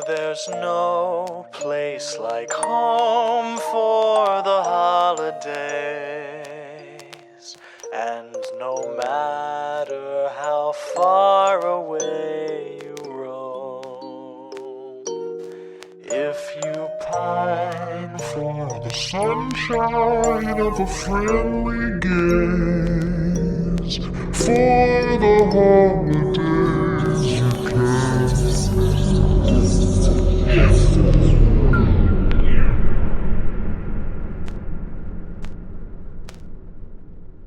there's no place like home for the holidays. And no matter how far away you roam, if you pine for the sunshine of a friendly gaze, for the holidays you can.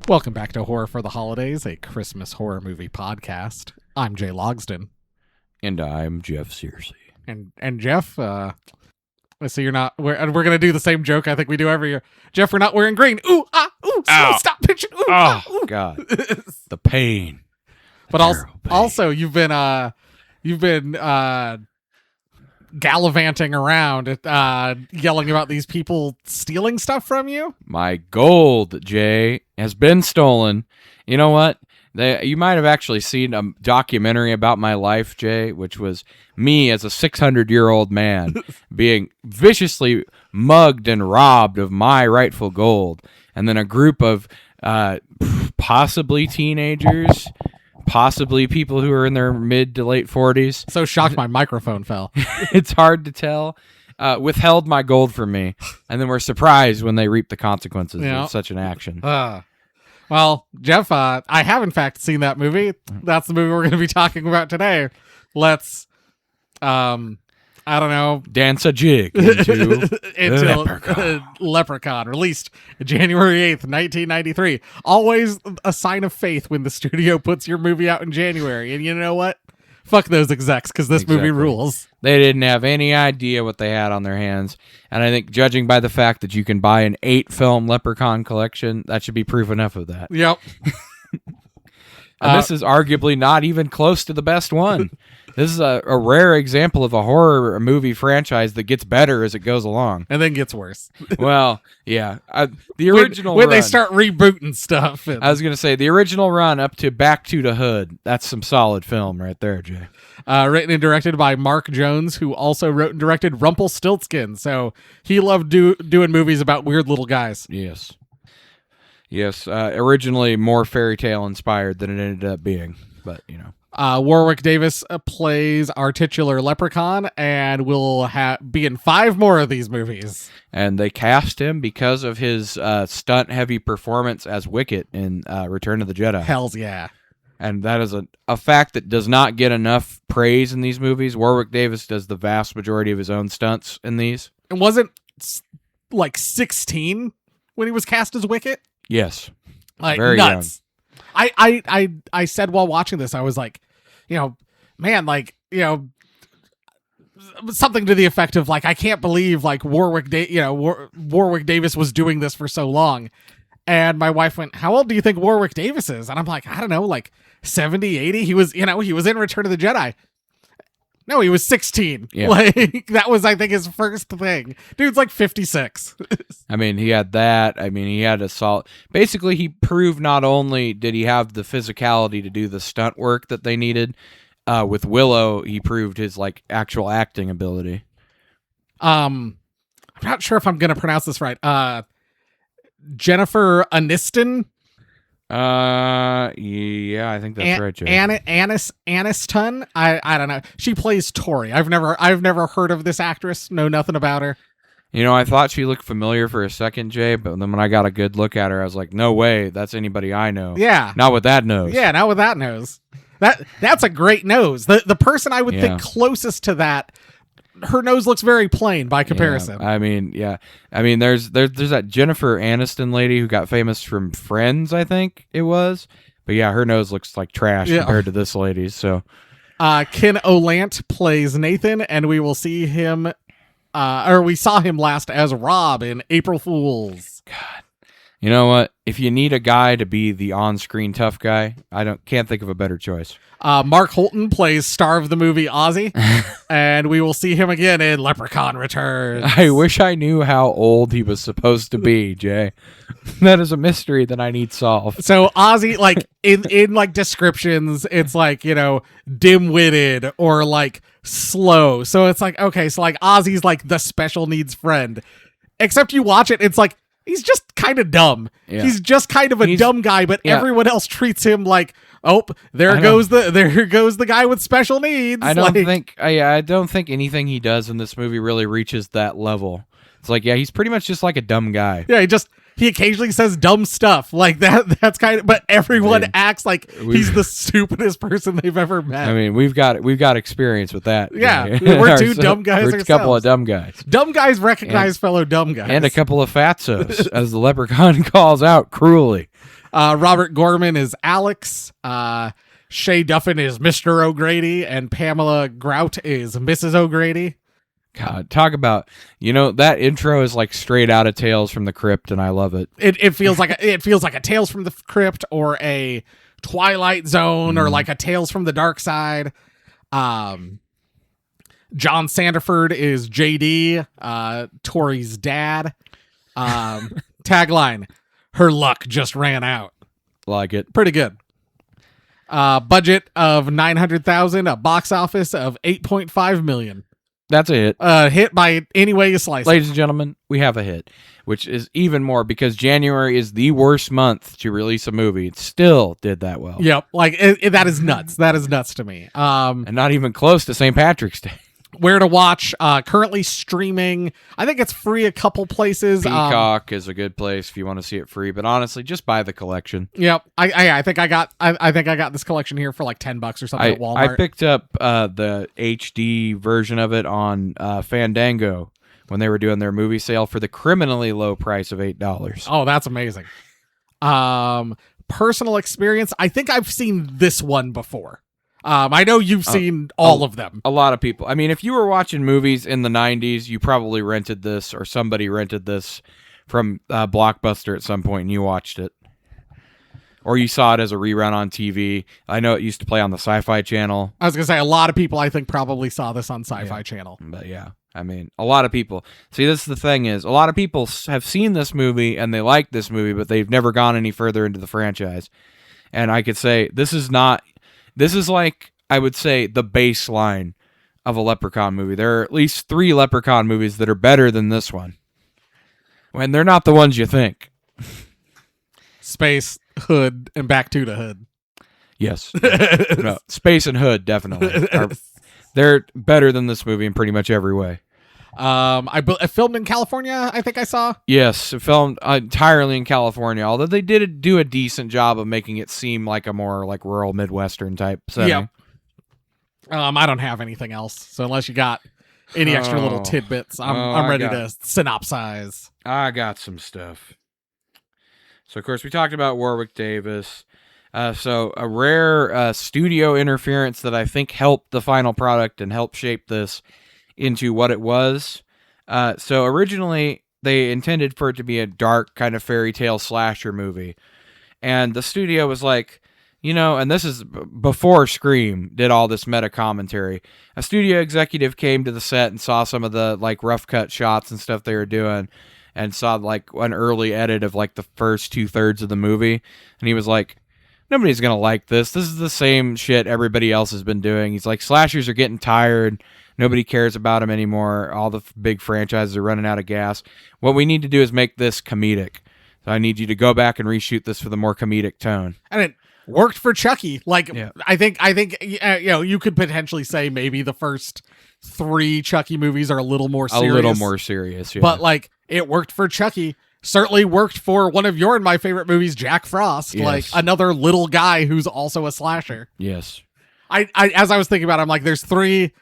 Welcome back to Horror for the Holidays, a Christmas horror movie podcast. I'm Jay Logsdon. And I'm Jeff Searcy. And Jeff, so you're not, we're going to do the same joke I think we do every year. Jeff, we're not wearing green. Ooh, stop pitching. Ooh, ooh. God. The pain. But also you've been gallivanting around, yelling about these people stealing stuff from you. My gold, Jay, has been stolen. You know what? You might have actually seen a documentary about my life, Jay, which was me as a 600-year-old man being viciously mugged and robbed of my rightful gold. And then a group of possibly teenagers, possibly people who are in their mid to late 40s. So shocked my microphone fell. It's hard to tell. Withheld my gold from me, and then were surprised when they reaped the consequences of such an action. Well, Jeff, I have in fact seen that movie. That's the movie we're going to be talking about today. Let's, I don't know, dance a jig into Leprechaun, released January 8th, 1993. Always a sign of faith when the studio puts your movie out in January. And you know what? Fuck those execs, because this movie rules. They didn't have any idea what they had on their hands. And I think judging by the fact that you can buy an 8-film Leprechaun collection, that should be proof enough of that. Yep. And this is arguably not even close to the best one. This is a rare example of a horror movie franchise that gets better as it goes along. And then gets worse. Well, yeah. The original when run, they start rebooting stuff. I was going to say, the original run up to Back to the Hood, that's some solid film right there, Jay. Written and directed by Mark Jones, who also wrote and directed Rumpelstiltskin. So he loved doing movies about weird little guys. Yes. Yes, originally more fairy tale inspired than it ended up being, but you know. Warwick Davis plays our titular Leprechaun and will be in 5 more of these movies. And they cast him because of his stunt-heavy performance as Wicket in Return of the Jedi. Hells yeah. And that is a fact that does not get enough praise in these movies. Warwick Davis does the vast majority of his own stunts in these. And wasn't like 16 when he was cast as Wicket? Yes. Like very nuts. young. I said while watching this, I was like, man, like, something to the effect of like, I can't believe like Warwick Davis was doing this for so long. And my wife went, how old do you think Warwick Davis is? And I'm like, I don't know, like 70, 80. He was in Return of the Jedi. No, he was 16. Yeah. Like that was, I think, his first thing. Dude's like 56. I mean, he had that. I mean, he had a solid. Basically, he proved not only did he have the physicality to do the stunt work that they needed, with Willow, he proved his like actual acting ability. I'm not sure if I'm gonna pronounce this right. Jennifer Aniston. Yeah, I think that's right, Joe. Aniston. I don't know. She plays Tori. I've never heard of this actress. Know nothing about her. You know, I thought she looked familiar for a second, Jay, but then when I got a good look at her, I was like, no way, that's anybody I know. Yeah. Not with that nose. Yeah, not with that nose. That's a great nose. The person I would think closest to that, her nose looks very plain by comparison. Yeah, I mean, there's that Jennifer Aniston lady who got famous from Friends, I think it was. But yeah, her nose looks like trash compared to this lady's. So, Ken Olant plays Nathan, and we will see him, we saw him last as Rob in April Fools. God, you know what? If you need a guy to be the on-screen tough guy, can't think of a better choice. Mark Holton plays star of the movie Ozzy, and we will see him again in Leprechaun Returns. I wish I knew how old he was supposed to be, Jay. That is a mystery that I need solved. So Ozzy, like in like descriptions, it's like, dim-witted or like slow. So it's like, okay, so like Ozzy's like the special needs friend. Except you watch it, it's like he's just kind of dumb. Yeah. He's just kind of a dumb guy, but everyone else treats him like, oh, there goes the guy with special needs. I don't think anything he does in this movie really reaches that level. It's like, yeah, he's pretty much just like a dumb guy. Yeah, he occasionally says dumb stuff like that. That's kind of, but everyone acts like he's the stupidest person they've ever met. I mean, we've got experience with that. Yeah, we're two dumb guys. We're a couple of dumb guys. Dumb guys recognize fellow dumb guys, and a couple of fatzos, as the Leprechaun calls out cruelly. Robert Gorman is Alex. Shay Duffin is Mr. O'Grady, and Pamela Grout is Mrs. O'Grady. God, talk about, that intro is like straight out of Tales from the Crypt, and I love it. It feels like a Tales from the Crypt or a Twilight Zone or like a Tales from the Dark Side. John Sandiford is JD, Tori's dad. Tagline: her luck just ran out. Like it. Pretty good. Budget of $900,000, a box office of $8.5 million. That's a hit. Hit by any way you slice it. Ladies and gentlemen, we have a hit, which is even more because January is the worst month to release a movie. It still did that well. Yep. Like, that is nuts. That is nuts to me. And not even close to St. Patrick's Day. Where to watch, currently streaming. I think it's free a couple places. Peacock is a good place if you want to see it free, but honestly, just buy the collection. Yep. I think I got this collection here for like $10 or something at Walmart. I picked up the HD version of it on Fandango when they were doing their movie sale for the criminally low price of $8. Oh, that's amazing. Personal experience. I think I've seen this one before. I know you've seen all of them. A lot of people. I mean, if you were watching movies in the 90s, you probably rented this or somebody rented this from Blockbuster at some point and you watched it. Or you saw it as a rerun on TV. I know it used to play on the Sci-Fi Channel. I was going to say, a lot of people, I think, probably saw this on Sci-Fi Channel. But yeah, I mean, a lot of people. See, this is the thing is, a lot of people have seen this movie and they like this movie, but they've never gone any further into the franchise. And I could say, this is like, I would say, the baseline of a Leprechaun movie. There are at least 3 Leprechaun movies that are better than this one. When they're not the ones you think. Space, Hood, and Back to the Hood. Yes. No, Space and Hood, definitely. They're better than this movie in pretty much every way. I filmed in California, I think I saw. Yes, it filmed entirely in California, although they did do a decent job of making it seem like a more like rural Midwestern type setting. Yep. I don't have anything else, so unless you got any extra little tidbits, I'm ready to synopsize. I got some stuff. So, of course, we talked about Warwick Davis. So a rare studio interference that I think helped the final product and helped shape this into what it was. So originally they intended for it to be a dark kind of fairy tale slasher movie. And the studio was like, and this is before Scream did all this meta commentary. A studio executive came to the set and saw some of the like rough cut shots and stuff they were doing and saw like an early edit of like the first 2/3 of the movie. And he was like, nobody's going to like this. This is the same shit everybody else has been doing. He's like, slashers are getting tired. Nobody cares about them anymore. All the big franchises are running out of gas. What we need to do is make this comedic. So I need you to go back and reshoot this for the more comedic tone. And it worked for Chucky. Like, yeah. I think you could potentially say maybe the first 3 Chucky movies are a little more serious. A little more serious, yeah. But like, it worked for Chucky. Certainly worked for one of your and my favorite movies, Jack Frost. Yes. Like another little guy who's also a slasher. Yes. I as I was thinking about it, I'm like, there's three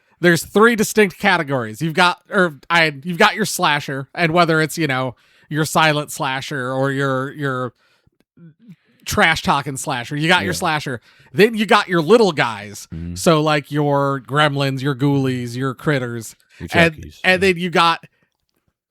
distinct categories. You've got your slasher, and whether it's, your silent slasher or your trash talking slasher, you got your slasher. Then you got your little guys. Mm-hmm. So like your gremlins, your ghoulies, your critters. Your Chuckies. And then you got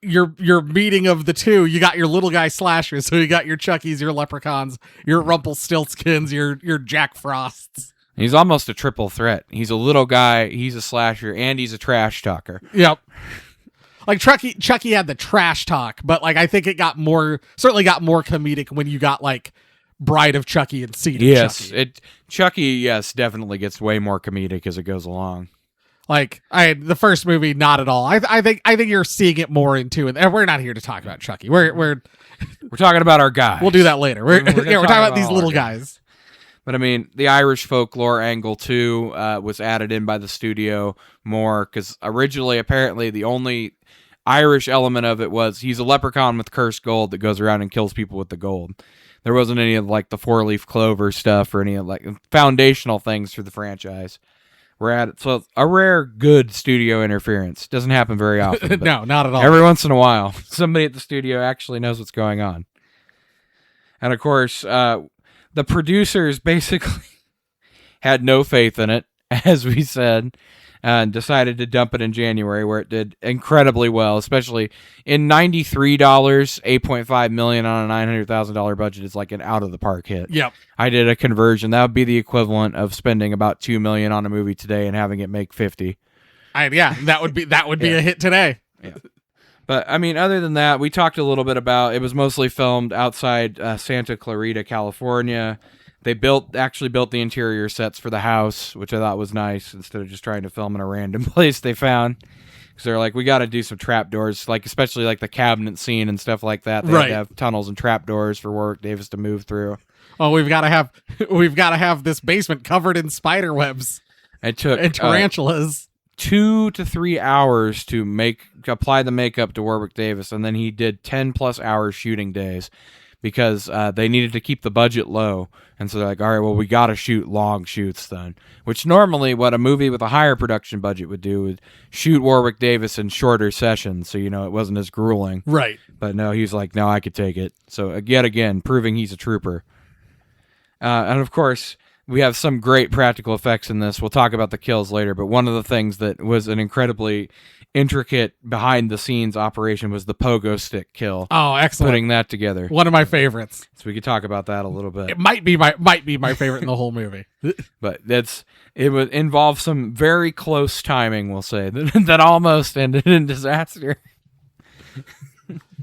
your meeting of the two. You got your little guy slashers. So you got your Chuckies, your leprechauns, your Rumpelstiltskins, your Jack Frosts. He's almost a triple threat. He's a little guy, he's a slasher, and he's a trash talker. Yep. Like Chucky had the trash talk, but like I think it certainly got more comedic when you got like Bride of Chucky and Seed of Chucky. Chucky, yes, definitely gets way more comedic as it goes along. Like the first movie, not at all. I think you're seeing it more in 2, and we're not here to talk about Chucky. We're talking about our guys. We'll do that later. We're talking about these all little our guys. But I mean, the Irish folklore angle too was added in by the studio more because originally, apparently, the only Irish element of it was he's a leprechaun with cursed gold that goes around and kills people with the gold. There wasn't any of like the 4-leaf clover stuff or any of like foundational things for the franchise. So a rare good studio interference doesn't happen very often. No, not at all. Every once in a while, somebody at the studio actually knows what's going on. And of course, the producers basically had no faith in it, as we said, and decided to dump it in January, where it did incredibly well, especially in $93, $8.5 million on a $900,000 budget is like an out-of-the-park hit. Yep. I did a conversion. That would be the equivalent of spending about $2 million on a movie today and having it make 50. That would be a hit today. Yeah. But, I mean, other than that, we talked a little bit about, it was mostly filmed outside Santa Clarita, California. They actually built the interior sets for the house, which I thought was nice, instead of just trying to film in a random place they found. Because they're like, we got to do some trapdoors, like especially like the cabinet scene and stuff like that. They had to have tunnels and trapdoors for Warwick Davis to move through. Oh, we've got to have this basement covered in spider webs. It took and tarantulas. 2 to 3 hours to apply the makeup to Warwick Davis, and then he did 10+ hours shooting days because they needed to keep the budget low. And so they're like, all right, well, we got to shoot long shoots then, which normally what a movie with a higher production budget would do would shoot Warwick Davis in shorter sessions. So, it wasn't as grueling. Right. But no, he's like, no, I could take it. So yet again, proving he's a trooper. And of course, we have some great practical effects in this. We'll talk about the kills later, but one of the things that was an incredibly intricate behind-the-scenes operation was the pogo stick kill. Oh, excellent! Putting that together, one of my favorites. So we could talk about that a little bit. It might be my favorite in the whole movie. But it would involve some very close timing. We'll say that almost ended in disaster.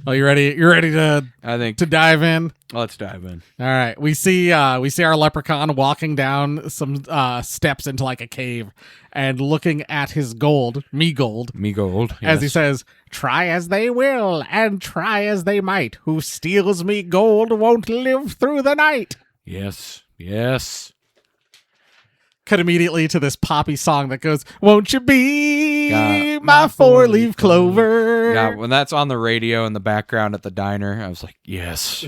Oh, you ready? You're ready to? I think to dive in. Let's dive in. All right, we see our leprechaun walking down some steps into like a cave and looking at his gold, me gold, yes. As he says, "Try as they will and try as they might, who steals me gold won't live through the night." Yes. Cut immediately to this poppy song that goes, "Won't you be my 4-leaf clover?" Yeah, when that's on the radio in the background at the diner, I was like, yes.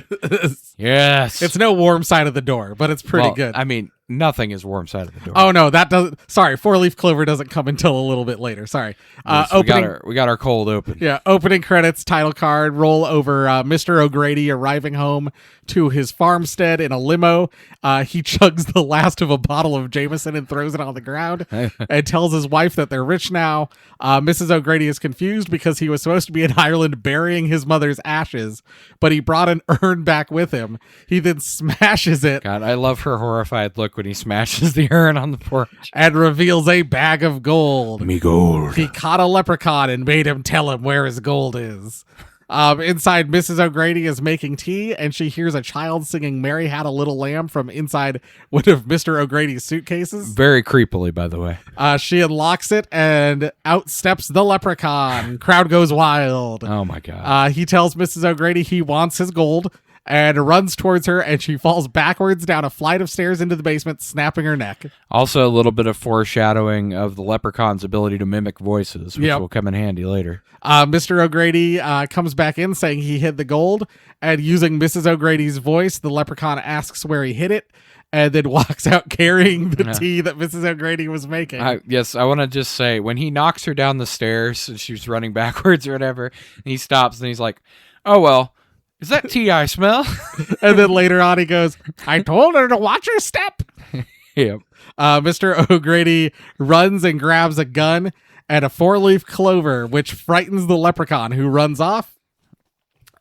Yes. It's no Warm Side of the Door, but it's pretty good. I mean, nothing is Warm Side of the Door. Oh, no, that doesn't. Sorry, 4-leaf clover doesn't come until a little bit later. Sorry. Yes, we got our cold open. Yeah, opening credits, title card, roll over Mr. O'Grady arriving home to his farmstead in a limo. He chugs the last of a bottle of Jameson and throws it on the ground and tells his wife that they're rich now. Mrs. O'Grady is confused because he was supposed to be in Ireland burying his mother's ashes, but he brought an urn back with him. He then smashes it. God, I love her horrified look when he smashes the urn on the porch. And reveals a bag of gold. Me gold. He caught a leprechaun and made him tell him where his gold is. Inside, Mrs. O'Grady is making tea, and she hears a child singing "Mary Had a Little Lamb" from inside one of Mr. O'Grady's suitcases. Very creepily, by the way. She unlocks it, and out steps the leprechaun. Crowd goes wild. Oh, my God. He tells Mrs. O'Grady he wants his gold, and runs towards her, and she falls backwards down a flight of stairs into the basement, snapping her neck. Also, a little bit of foreshadowing of the leprechaun's ability to mimic voices, which will come in handy later. Mr. O'Grady comes back in saying he hid the gold, and using Mrs. O'Grady's voice, the leprechaun asks where he hid it, and then walks out carrying the tea that Mrs. O'Grady was making. Yes, I want to just say, when he knocks her down the stairs, and she's running backwards or whatever, and he stops, and he's like, oh, well, is that tea I smell? And then later on he goes, I told her to watch her step. Yep. Mr. O'Grady runs and grabs a gun and a 4-leaf clover, which frightens the leprechaun, who runs off.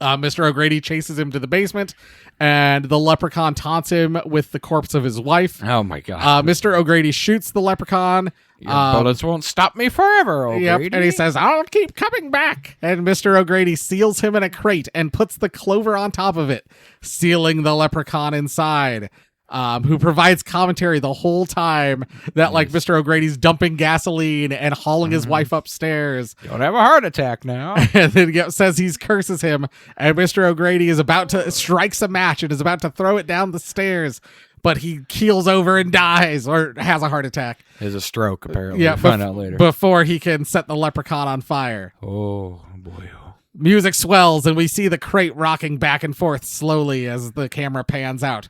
Mr. O'Grady chases him to the basement, and the leprechaun taunts him with the corpse of his wife. Oh, my God. Mr. O'Grady shoots the leprechaun. Your bullets won't stop me forever, O'Grady. Yep, and he says, I'll keep coming back. And Mr. O'Grady seals him in a crate and puts the clover on top of it, sealing the leprechaun inside. who provides commentary the whole time that like Mr. O'Grady's dumping gasoline and hauling his wife upstairs. Don't have a heart attack now. And then says he curses him, and Mr. O'Grady is about to strikes a match and is about to throw it down the stairs, but he keels over and dies or has a heart attack. Has a stroke, apparently. Yeah, we'll find out later. Before he can set the leprechaun on fire. Oh, boy. Music swells, and we see the crate rocking back and forth slowly as the camera pans out.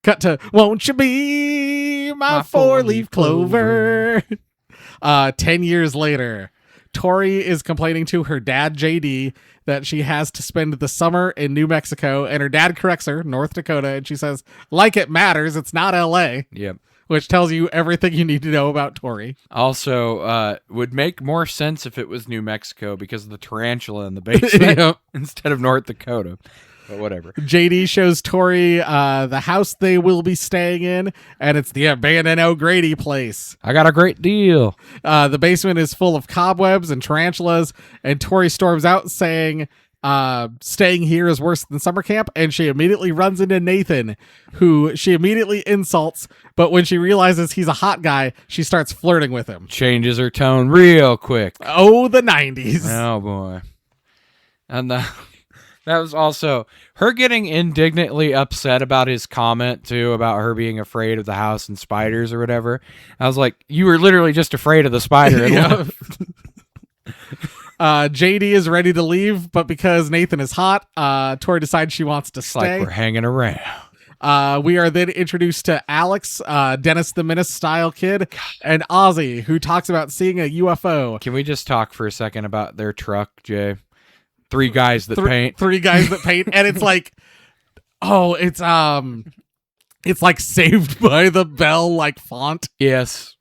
Cut to, won't you be my four-leaf clover? 10 years later, Tori is complaining to her dad, JD, that she has to spend the summer in New Mexico, and her dad corrects her, North Dakota, and she says, like it matters, it's not LA. Yep. Which tells you everything you need to know about Tori. Also, would make more sense if it was New Mexico because of the tarantula in the basement Yep. instead of North Dakota. But whatever. JD shows Tori the house they will be staying in, and it's the abandoned O'Grady place. I got a great deal. The basement is full of cobwebs and tarantulas, and Tori storms out saying, staying here is worse than summer camp, and she immediately runs into Nathan, who she immediately insults, but when she realizes he's a hot guy, she starts flirting with him. Changes her tone real quick. Oh, the 90s. Oh, boy. And that was also her getting indignantly upset about his comment, too, about her being afraid of the house and spiders or whatever. I was like, you were literally just afraid of the spider. And JD is ready to leave, but because Nathan is hot, Tori decides she wants to stay. Like we're hanging around. We are then introduced to Alex, Dennis the Menace style kid, and Ozzy, who talks about seeing a UFO. Can we just talk for a second about their truck, Jay? Three guys that paint. Three guys that paint, and it's like, oh, it's like Saved by the Bell like font. Yes.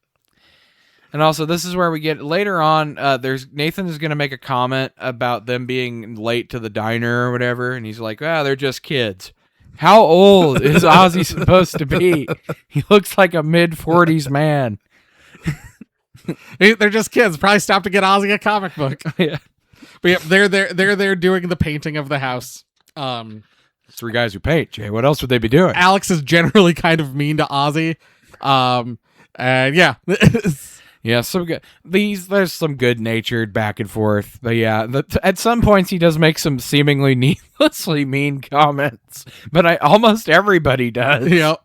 And also, this is where we get later on. There's Nathan is going to make a comment about them being late to the diner or whatever, and he's like, "Ah, they're just kids." How old is Ozzy supposed to be? He looks like a mid-40s man. They're just kids. Probably stopped to get Ozzy a comic book. Yeah. But yeah, they're there doing the painting of the house. Three guys who paint, Jay. What else would they be doing? Alex is generally kind of mean to Ozzy. And yeah. Yeah, some good. There's some good-natured back and forth, but yeah, at some points he does make some seemingly needlessly mean comments. But almost everybody does. Yep.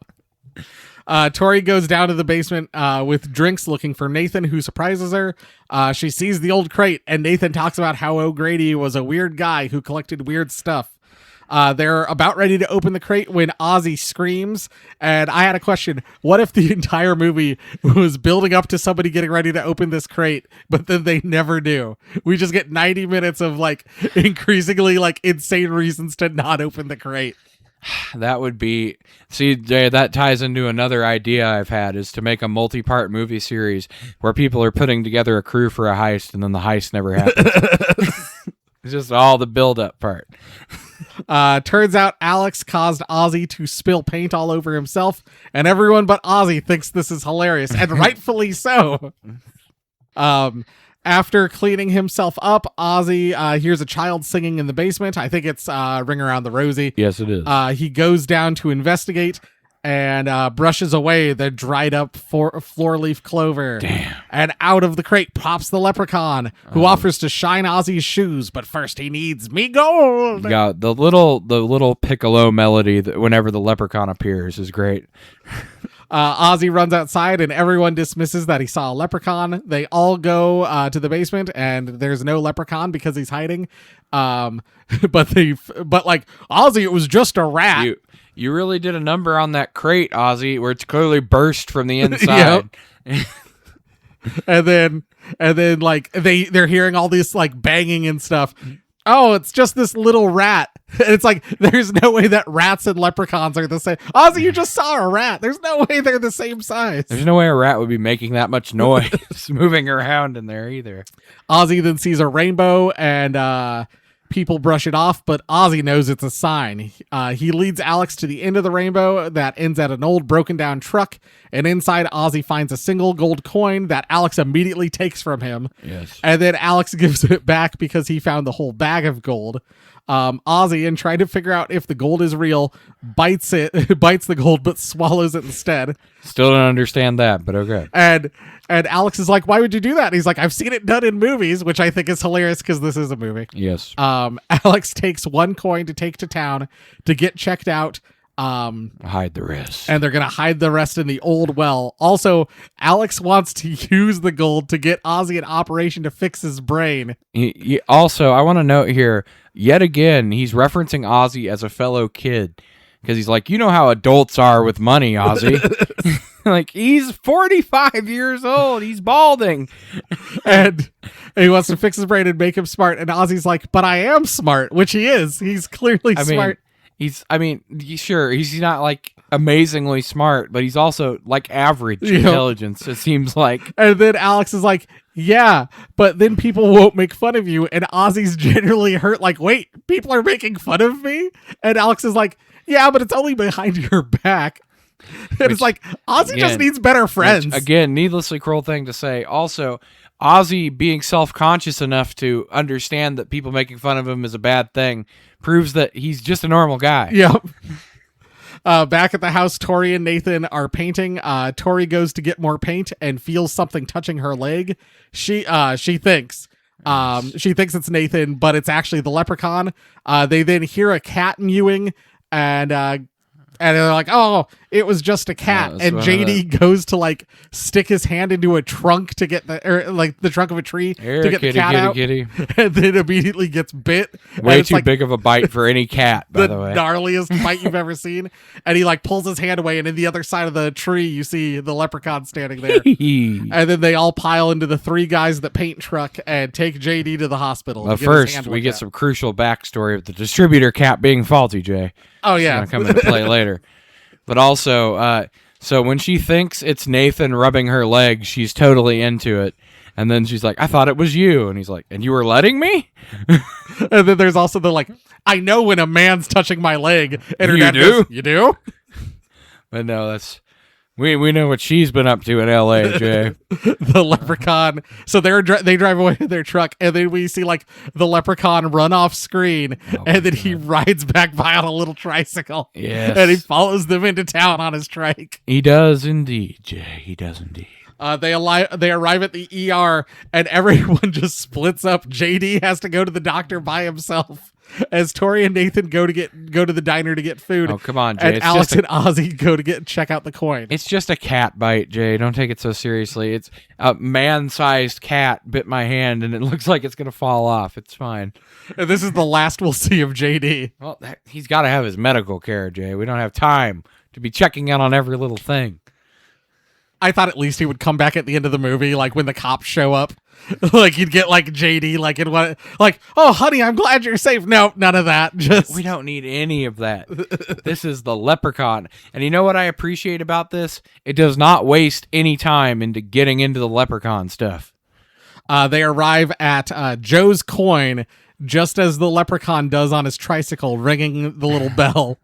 Tori goes down to the basement with drinks, looking for Nathan, who surprises her. She sees the old crate, and Nathan talks about how O'Grady was a weird guy who collected weird stuff. They're about ready to open the crate when Ozzy screams, and I had a question. What if the entire movie was building up to somebody getting ready to open this crate, but then they never do? We just get 90 minutes of like increasingly like insane reasons to not open the crate. That would be... See, Jay, that ties into another idea I've had, is to make a multi-part movie series where people are putting together a crew for a heist, and then the heist never happens. It's just all the build-up part. Turns out Alex caused Ozzy to spill paint all over himself, and everyone but Ozzy thinks this is hilarious, and rightfully so. After cleaning himself up, Ozzy hears a child singing in the basement. I think it's Ring Around the Rosie. Yes, it is. He goes down to investigate and brushes away the dried up floor-leaf clover. Damn. And out of the crate pops the leprechaun, who offers to shine Ozzy's shoes, but first he needs me gold. Yeah, the little piccolo melody that whenever the leprechaun appears is great. Ozzy runs outside, and everyone dismisses that he saw a leprechaun. They all go to the basement, and there's no leprechaun because he's hiding. But like Ozzy, it was just a rat. You really did a number on that crate, Ozzy, where it's clearly burst from the inside. and then like they're hearing all this like banging and stuff. Oh, it's just this little rat. And it's like, there's no way that rats and leprechauns are the same. Ozzy, you just saw a rat. There's no way they're the same size. There's no way a rat would be making that much noise moving around in there either. Ozzy then sees a rainbow, and people brush it off, but Ozzy knows it's a sign. He leads Alex to the end of the rainbow that ends at an old broken down truck, and inside Ozzy finds a single gold coin that Alex immediately takes from him. Yes. And then Alex gives it back because he found the whole bag of gold. Ozzy, and trying to figure out if the gold is real, bites the gold, but swallows it instead. Still don't understand that, but okay. And Alex is like, why would you do that? And he's like, I've seen it done in movies, which I think is hilarious because this is a movie. Yes. Alex takes one coin to take to town to get checked out. Hide the rest. And they're going to hide the rest in the old well. Also, Alex wants to use the gold to get Ozzy an operation to fix his brain. Also, I want to note here, yet again, he's referencing Ozzy as a fellow kid. Because he's like, you know how adults are with money, Ozzy. Like, he's 45 years old. He's balding. And he wants to fix his brain and make him smart. And Ozzy's like, but I am smart, which he is. He's clearly smart. He's not like amazingly smart, but he's also like average intelligence, it seems like. And then Alex is like, yeah, but then people won't make fun of you. And Ozzy's genuinely hurt. Like, wait, people are making fun of me? And Alex is like, yeah, but it's only behind your back. And it's like, Ozzy just needs better friends. Again, needlessly cruel thing to say. Also, Ozzy being self-conscious enough to understand that people making fun of him is a bad thing proves that he's just a normal guy. Yep. Back at the house, Tori and Nathan are painting. Tori goes to get more paint and feels something touching her leg. She thinks it's Nathan, but it's actually the leprechaun. They then hear a cat mewing, and they're like, oh, it was just a cat. And JD goes to like stick his hand into a trunk to get the trunk of a tree to get the cat out. And then immediately gets bit. Way too big of a bite for any cat, by the way. The gnarliest bite you've ever seen. And he like pulls his hand away, and in the other side of the tree, you see the leprechaun standing there. And then they all pile into the three guys that paint truck and take JD to the hospital. Well, first, we get some crucial backstory of the distributor cat being faulty, Jay. Oh, yeah. It's gonna come into play later. But also, so when she thinks it's Nathan rubbing her leg, she's totally into it. And then she's like, I thought it was you. And he's like, and you were letting me? And then there's also the like, I know when a man's touching my leg. And her You dad do? goes, you do? But no, that's... We know what she's been up to in L.A., Jay. The leprechaun. So they drive away in their truck, and then we see like the leprechaun run off screen, and then he rides back by on a little tricycle. Yes. And he follows them into town on his trike. He does indeed, Jay. He does indeed. They arrive at the ER, and everyone just splits up. JD has to go to the doctor by himself, as Tori and Nathan go to the diner to get food. Oh, come on, Jay. And Alex and Ozzy go to check out the coin. It's just a cat bite, Jay. Don't take it so seriously. It's a man-sized cat bit my hand, and it looks like it's going to fall off. It's fine. And this is the last we'll see of JD. Well, he's got to have his medical care, Jay. We don't have time to be checking out on every little thing. I thought at least he would come back at the end of the movie, like when the cops show up. Like you'd get like JD, like in what, like, oh honey, I'm glad you're safe. No, none of that. Just we don't need any of that. This is the Leprechaun, and you know what I appreciate about this? It does not waste any time into getting into the Leprechaun stuff. They arrive at Joe's coin just as the Leprechaun does on his tricycle, ringing the little bell.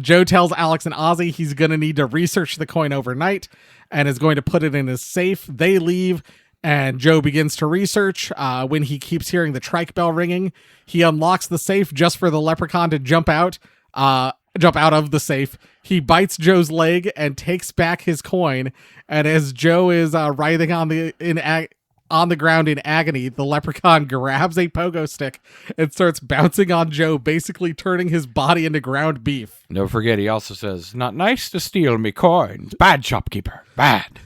Joe tells Alex and Ozzy he's going to need to research the coin overnight and is going to put it in his safe. They leave, and Joe begins to research. When he keeps hearing the trike bell ringing, he unlocks the safe just for the Leprechaun to jump out of the safe. He bites Joe's leg and takes back his coin. And as Joe is writhing on the ground in agony, the Leprechaun grabs a pogo stick and starts bouncing on Joe, basically turning his body into ground beef. Don't forget, he also says, not nice to steal me coins. Bad shopkeeper. Bad.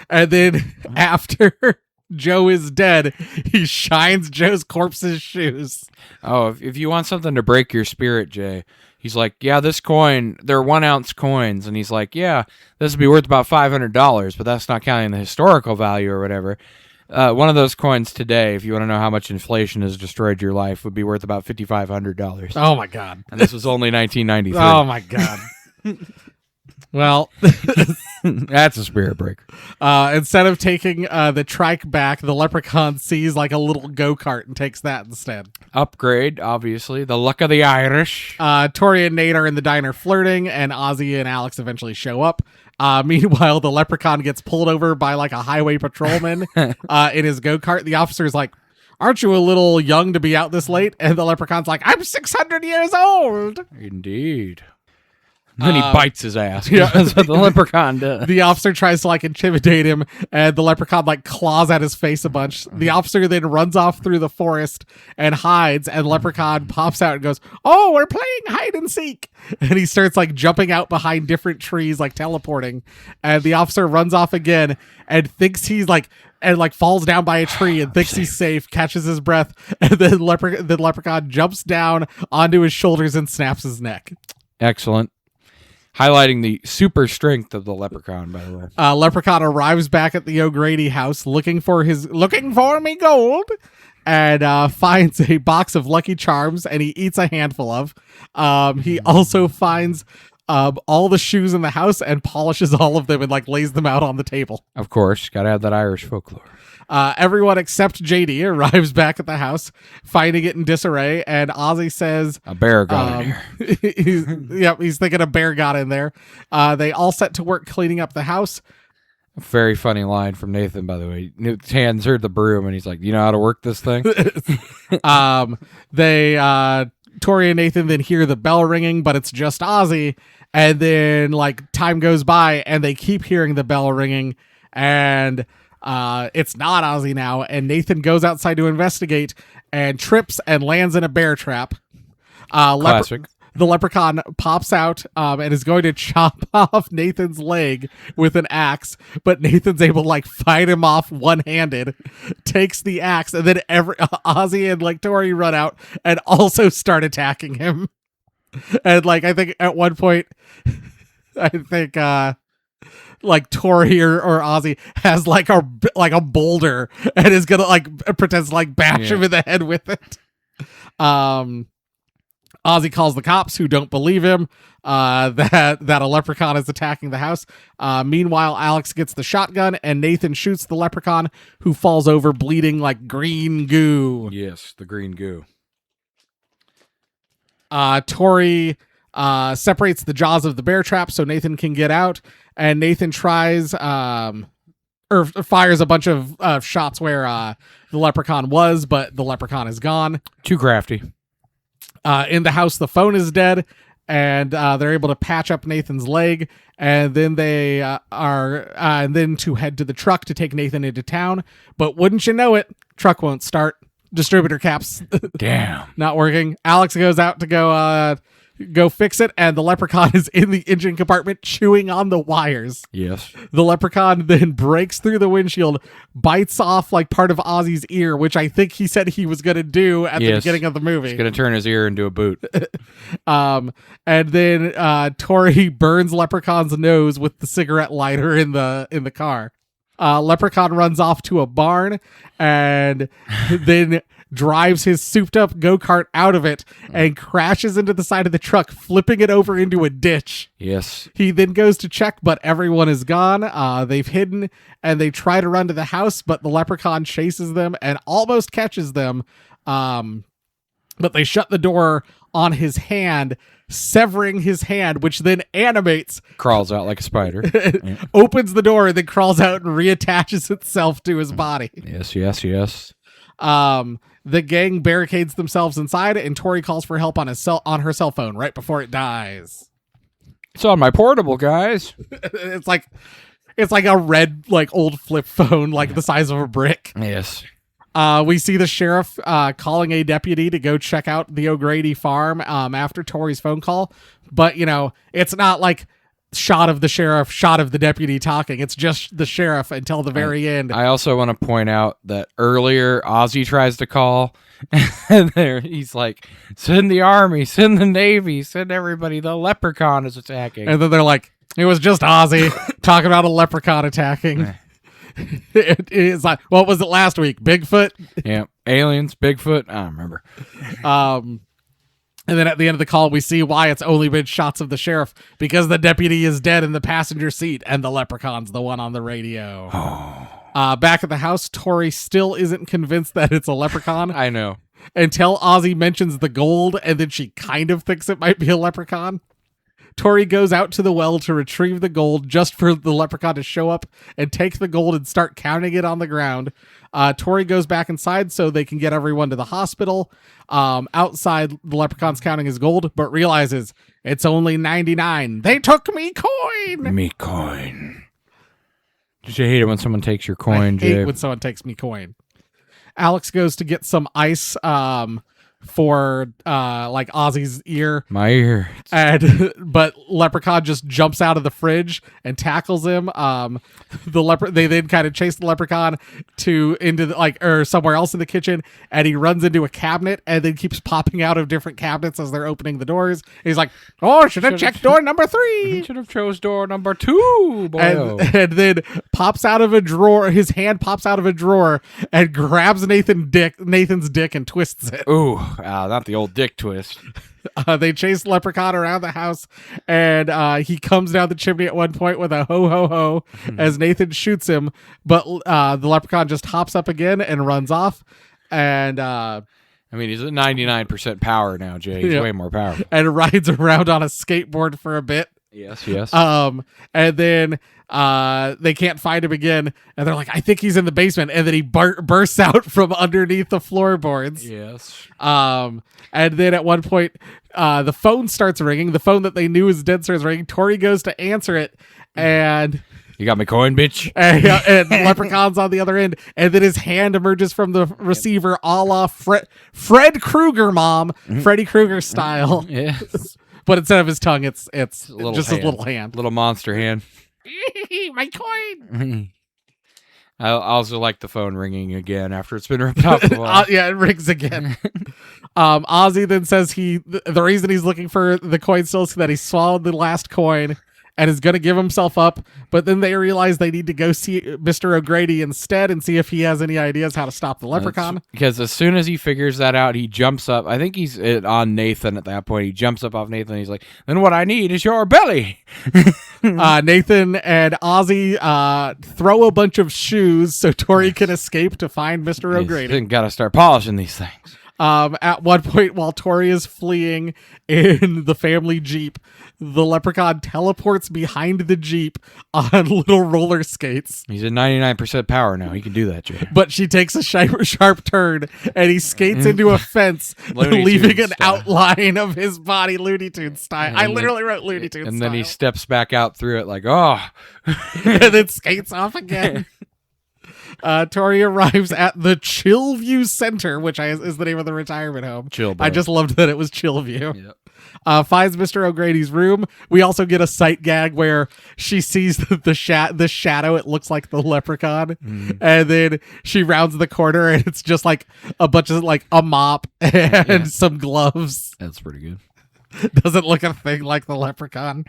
And then after Joe is dead, he shines Joe's corpse's shoes. Oh, if you want something to break your spirit, Jay, he's like, yeah, this coin, they're 1 ounce coins. And he's like, yeah, this would be worth about $500, but that's not counting the historical value or whatever. One of those coins today, if you want to know how much inflation has destroyed your life, would be worth about $5,500. Oh, my God. And this was only 1993. Oh, my God. Well, that's a spirit breaker. Instead of taking the trike back, the Leprechaun sees like a little go-kart and takes that instead. Upgrade, obviously. The luck of the Irish. Tori and Nate are in the diner flirting, and Ozzy and Alex eventually show up. Meanwhile, the Leprechaun gets pulled over by like a highway patrolman in his go-kart. The officer's like, aren't you a little young to be out this late? And the leprechaun's like, I'm 600 years old. Indeed. Then he bites his ass. Yeah. That's what the leprechaun does. The officer tries to like intimidate him, and the leprechaun like claws at his face a bunch. The officer then runs off through the forest and hides, and the leprechaun pops out and goes, "Oh, we're playing hide and seek." And he starts like jumping out behind different trees, like teleporting. And the officer runs off again and thinks he's like, and like falls down by a tree and thinks he's safe, catches his breath, and then the leprechaun jumps down onto his shoulders and snaps his neck. Excellent. Highlighting the super strength of the leprechaun, by the way. Leprechaun arrives back at the O'Grady house looking for me gold, and finds a box of Lucky Charms, and he eats a handful of. He also finds all the shoes in the house and polishes all of them and like lays them out on the table. Of course, gotta have that Irish folklore. Everyone except JD arrives back at the house, finding it in disarray, and Ozzy says A bear got in here. he's thinking a bear got in there. They all set to work cleaning up the house. Very funny line from Nathan, by the way. His hands heard the broom, and he's like, "You know how to work this thing?" Tori and Nathan then hear the bell ringing, but it's just Ozzy. And then like time goes by, and they keep hearing the bell ringing, and it's not Ozzy now. And Nathan goes outside to investigate and trips and lands in a bear trap. Classic. The leprechaun pops out and is going to chop off Nathan's leg with an axe, but Nathan's able to like fight him off one-handed, takes the axe, and then Ozzy and like Tori run out and also start attacking him. And like I think at one point, like Tori or Ozzy has like a boulder and is gonna like pretends to like bash him in the head with it. Ozzy calls the cops, who don't believe him that a leprechaun is attacking the house. Meanwhile, Alex gets the shotgun, and Nathan shoots the leprechaun, who falls over bleeding like green goo. Yes, the green goo. Tori separates the jaws of the bear trap so Nathan can get out, and Nathan tries or fires a bunch of shots where the leprechaun was, but the leprechaun is gone. Too crafty. In the house, the phone is dead, and they're able to patch up Nathan's leg, and then they and then to head to the truck to take Nathan into town. But wouldn't you know it, truck won't start. Distributor caps Damn. not working. Alex goes out to go fix it, and the leprechaun is in the engine compartment chewing on the wires. Yes. The leprechaun then breaks through the windshield, bites off like part of Ozzy's ear, which I think he said he was going to do at the beginning of the movie. He's going to turn his ear into a boot. And then Tori burns Leprechaun's nose with the cigarette lighter in the car. Leprechaun runs off to a barn and then drives his souped up go-kart out of it and crashes into the side of the truck, flipping it over into a ditch. Yes. He then goes to check, but everyone is gone. They've hidden, and they try to run to the house, but the leprechaun chases them and almost catches them. But they shut the door on his hand, severing his hand, which then animates, Crawls out like a spider. Yeah. opens the door, and then crawls out and reattaches itself to his body. Yes. The gang barricades themselves inside, and Tori calls for help on her cell phone right before it dies. It's on my portable, guys. It's like a red, like old flip phone, like the size of a brick. Yes. We see the sheriff calling a deputy to go check out the O'Grady farm after Tori's phone call. But, it's not like shot of the sheriff, shot of the deputy talking. It's just the sheriff until the very end. I also want to point out that earlier Ozzy tries to call, and he's like, send the army, send the navy, send everybody. The leprechaun is attacking. And then they're like, it was just Ozzy talking about a leprechaun attacking. It's like, what was it last week? Bigfoot? Yeah. Aliens, Bigfoot. I don't remember. And then at the end of the call, we see why it's only been shots of the sheriff, because the deputy is dead in the passenger seat and the leprechaun's the one on the radio. Back at the house, Tori still isn't convinced that it's a leprechaun. I know. Until Ozzy mentions the gold, and then she kind of thinks it might be a leprechaun. Tori goes out to the well to retrieve the gold just for the leprechaun to show up and take the gold and start counting it on the ground. Tori goes back inside so they can get everyone to the hospital. Outside, the leprechaun's counting his gold, but realizes it's only 99. They took me coin! Me coin. Did you hate it when someone takes your coin, I hate Jay? when someone takes me coin. Alex goes to get some ice for like Ozzy's ear. My ear. But Leprechaun just jumps out of the fridge and tackles him. They then kind of chase the Leprechaun or somewhere else in the kitchen, and he runs into a cabinet and then keeps popping out of different cabinets as they're opening the doors. And he's like, "Oh, should have checked door number 3. Should have chose door number 2, boy." And then pops out of a drawer. His hand pops out of a drawer and grabs Nathan's dick and twists it. Ooh, not the old dick twist. They chase Leprechaun around the house, and he comes down the chimney at one point with a ho ho ho as Nathan shoots him, but the Leprechaun just hops up again and runs off. And I mean, he's at 99% power now, Jay. He's way more powerful. And rides around on a skateboard for a bit. Yes. And then they can't find him again, and they're like, "I think he's in the basement," and then he bursts out from underneath the floorboards. Yes. And then at one point, the phone starts ringing. The phone that they knew was dead starts ringing. Tori goes to answer it, and You got my coin, bitch? and Leprechaun's on the other end, and then his hand emerges from the receiver, a la Fred Krueger, Freddy Krueger style. Yes. But instead of his tongue, it's just Little his hand. little hand. Little monster hand. My coin. I also like the phone ringing again after it's been ripped off the wall. Yeah, it rings again. Ozzy then says the reason he's looking for the coin still is that he swallowed the last coin and is going to give himself up, but then they realize they need to go see Mr. O'Grady instead and see if he has any ideas how to stop the Leprechaun. Because as soon as he figures that out, he jumps up. I think he's on Nathan at that point. He jumps up off Nathan and he's like, "Then what I need is your belly." Nathan and Ozzy throw a bunch of shoes so Tori can escape to find Mr. O'Grady. He's got to start polishing these things. At one point, while Tori is fleeing in the family Jeep, the Leprechaun teleports behind the Jeep on little roller skates. He's at 99% power now. He can do that, Jay. But she takes a sharp turn, and he skates into a fence, leaving an outline of his body, Looney Tunes style. I literally wrote Looney Tunes And style. then he steps back out through it like, oh. And then skates off again. Tori arrives at the Chillview Center, which is the name of the retirement home. Chill, bro. I just loved that it was Chillview. Yep. Finds Mr. O'Grady's room. We also get a sight gag where she sees the shadow. It looks like the Leprechaun. And then she rounds the corner and it's just like a bunch of like a mop and some gloves. That's pretty good. Doesn't look a thing like the Leprechaun.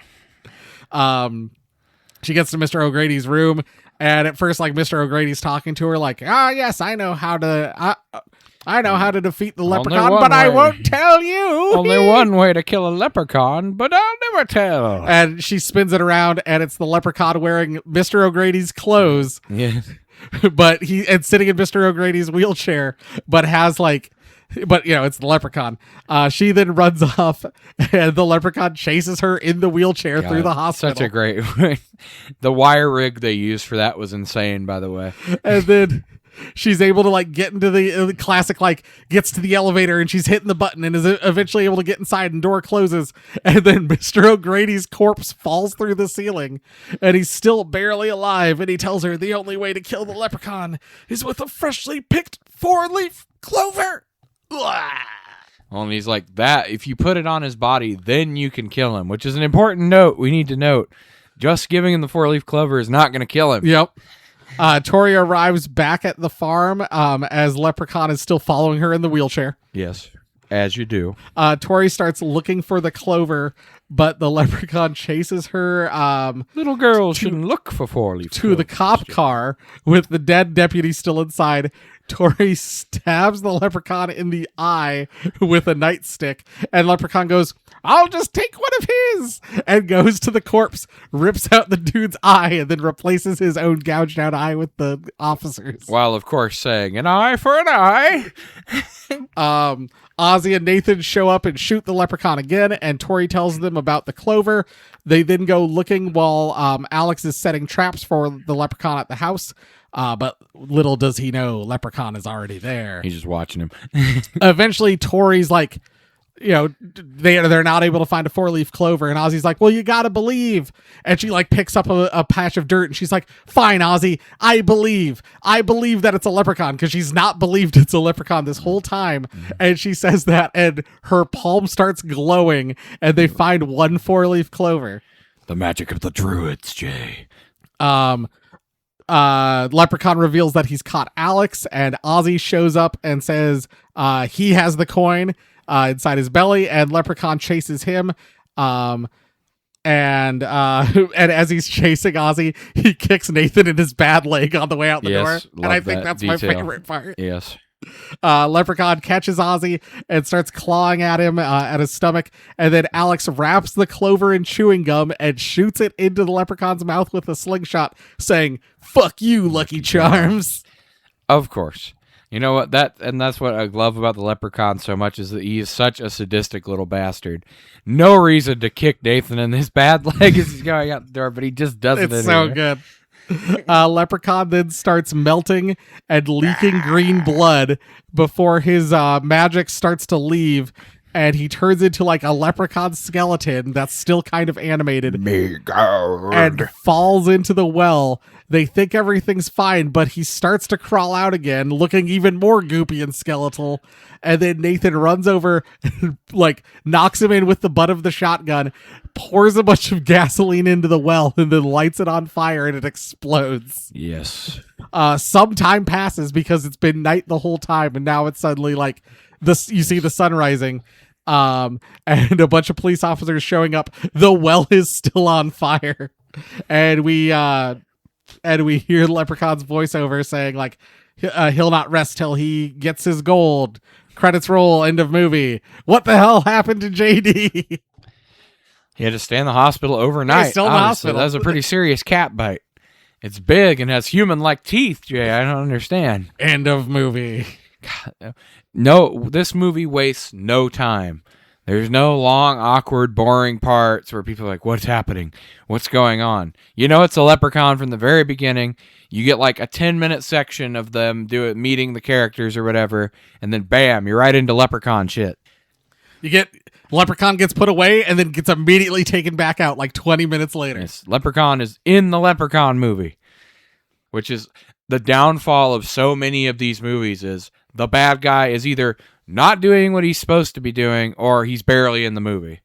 She gets to Mr. O'Grady's room, and at first, like, Mr. O'Grady's talking to her like, yes, I know how to defeat the Leprechaun, but I won't tell you. Only one way to kill a leprechaun, but I'll never tell. And she spins it around, and it's the Leprechaun wearing Mr. O'Grady's clothes. Yeah. But sitting in Mr. O'Grady's wheelchair, but it's the Leprechaun. She then runs off, and the Leprechaun chases her in the wheelchair through the hospital. Such a great the wire rig they used for that was insane, by the way. And then she's able to like get into the classic, like gets to the elevator and she's hitting the button and is eventually able to get inside and door closes. And then Mr. O'Grady's corpse falls through the ceiling and he's still barely alive. And he tells her the only way to kill the Leprechaun is with a freshly picked 4-leaf clover. And he's like, that, if you put it on his body, then you can kill him, which is an important note we need to note. Just giving him the 4-leaf clover is not going to kill him. Yep. Tori arrives back at the farm as Leprechaun is still following her in the wheelchair. Yes, as you do. Tori starts looking for the clover, but the Leprechaun chases her. Little girls shouldn't look for 4-leaf to the cop car with the dead deputy still inside. Tori stabs the Leprechaun in the eye with a nightstick, and Leprechaun goes, "I'll just take one of his," and goes to the corpse, rips out the dude's eye, and then replaces his own gouged out eye with the officer's. While, of course, saying, "An eye for an eye." Ozzy and Nathan show up and shoot the leprechaun again, and Tori tells them about the clover. They then go looking while Alex is setting traps for the leprechaun at the house. But little does he know, Leprechaun is already there. He's just watching him. Eventually, Tori's like, they're not able to find a 4-leaf clover, and Ozzy's like, well, you gotta believe. And she like picks up a patch of dirt, and she's like, fine, Ozzy, I believe that it's a leprechaun, because she's not believed it's a leprechaun this whole time. And she says that, and her palm starts glowing, and they find one 4-leaf clover. The magic of the druids, Jay. Leprechaun reveals that he's caught Alex, and Ozzy shows up and says he has the coin inside his belly, and Leprechaun chases him. And as he's chasing Ozzy, he kicks Nathan in his bad leg on the way out the door. And I think that's my favorite part. Yes. Leprechaun catches Ozzy and starts clawing at him at his stomach, and then Alex wraps the clover in chewing gum and shoots it into the leprechaun's mouth with a slingshot, saying, "Fuck you, Lucky Charms." Of course. You know what? That's what I love about the leprechaun so much, is that he is such a sadistic little bastard. No reason to kick Nathan in his bad leg as he's going out the door, but he just does it. It's so good. Leprechaun then starts melting and leaking green blood before his magic starts to leave, and he turns into like a leprechaun skeleton that's still kind of animated and falls into the well. They think everything's fine, but he starts to crawl out again, looking even more goopy and skeletal. And then Nathan runs over and like knocks him in with the butt of the shotgun, pours a bunch of gasoline into the well, and then lights it on fire, and it explodes. Yes. Some time passes because it's been night the whole time, and now it's suddenly like this. You see the sun rising, and a bunch of police officers showing up. The well is still on fire, and we hear Leprechaun's voiceover saying like, he'll not rest till he gets his gold. Credits roll, end of movie. What the hell happened to JD? He had to stay in the hospital overnight. He's still in the hospital. That was a pretty serious cat bite. It's big and has human-like teeth, Jay. I don't understand. End of movie. God, no, this movie wastes no time. There's no long, awkward, boring parts where people are like, what's happening? What's going on? You know it's a leprechaun from the very beginning. You get like a 10-minute section of them meeting the characters or whatever, and then bam, you're right into leprechaun shit. You get Leprechaun gets put away and then gets immediately taken back out like 20 minutes later. Yes, Leprechaun is in the Leprechaun movie, which is the downfall of so many of these movies, is the bad guy is either not doing what he's supposed to be doing, or he's barely in the movie.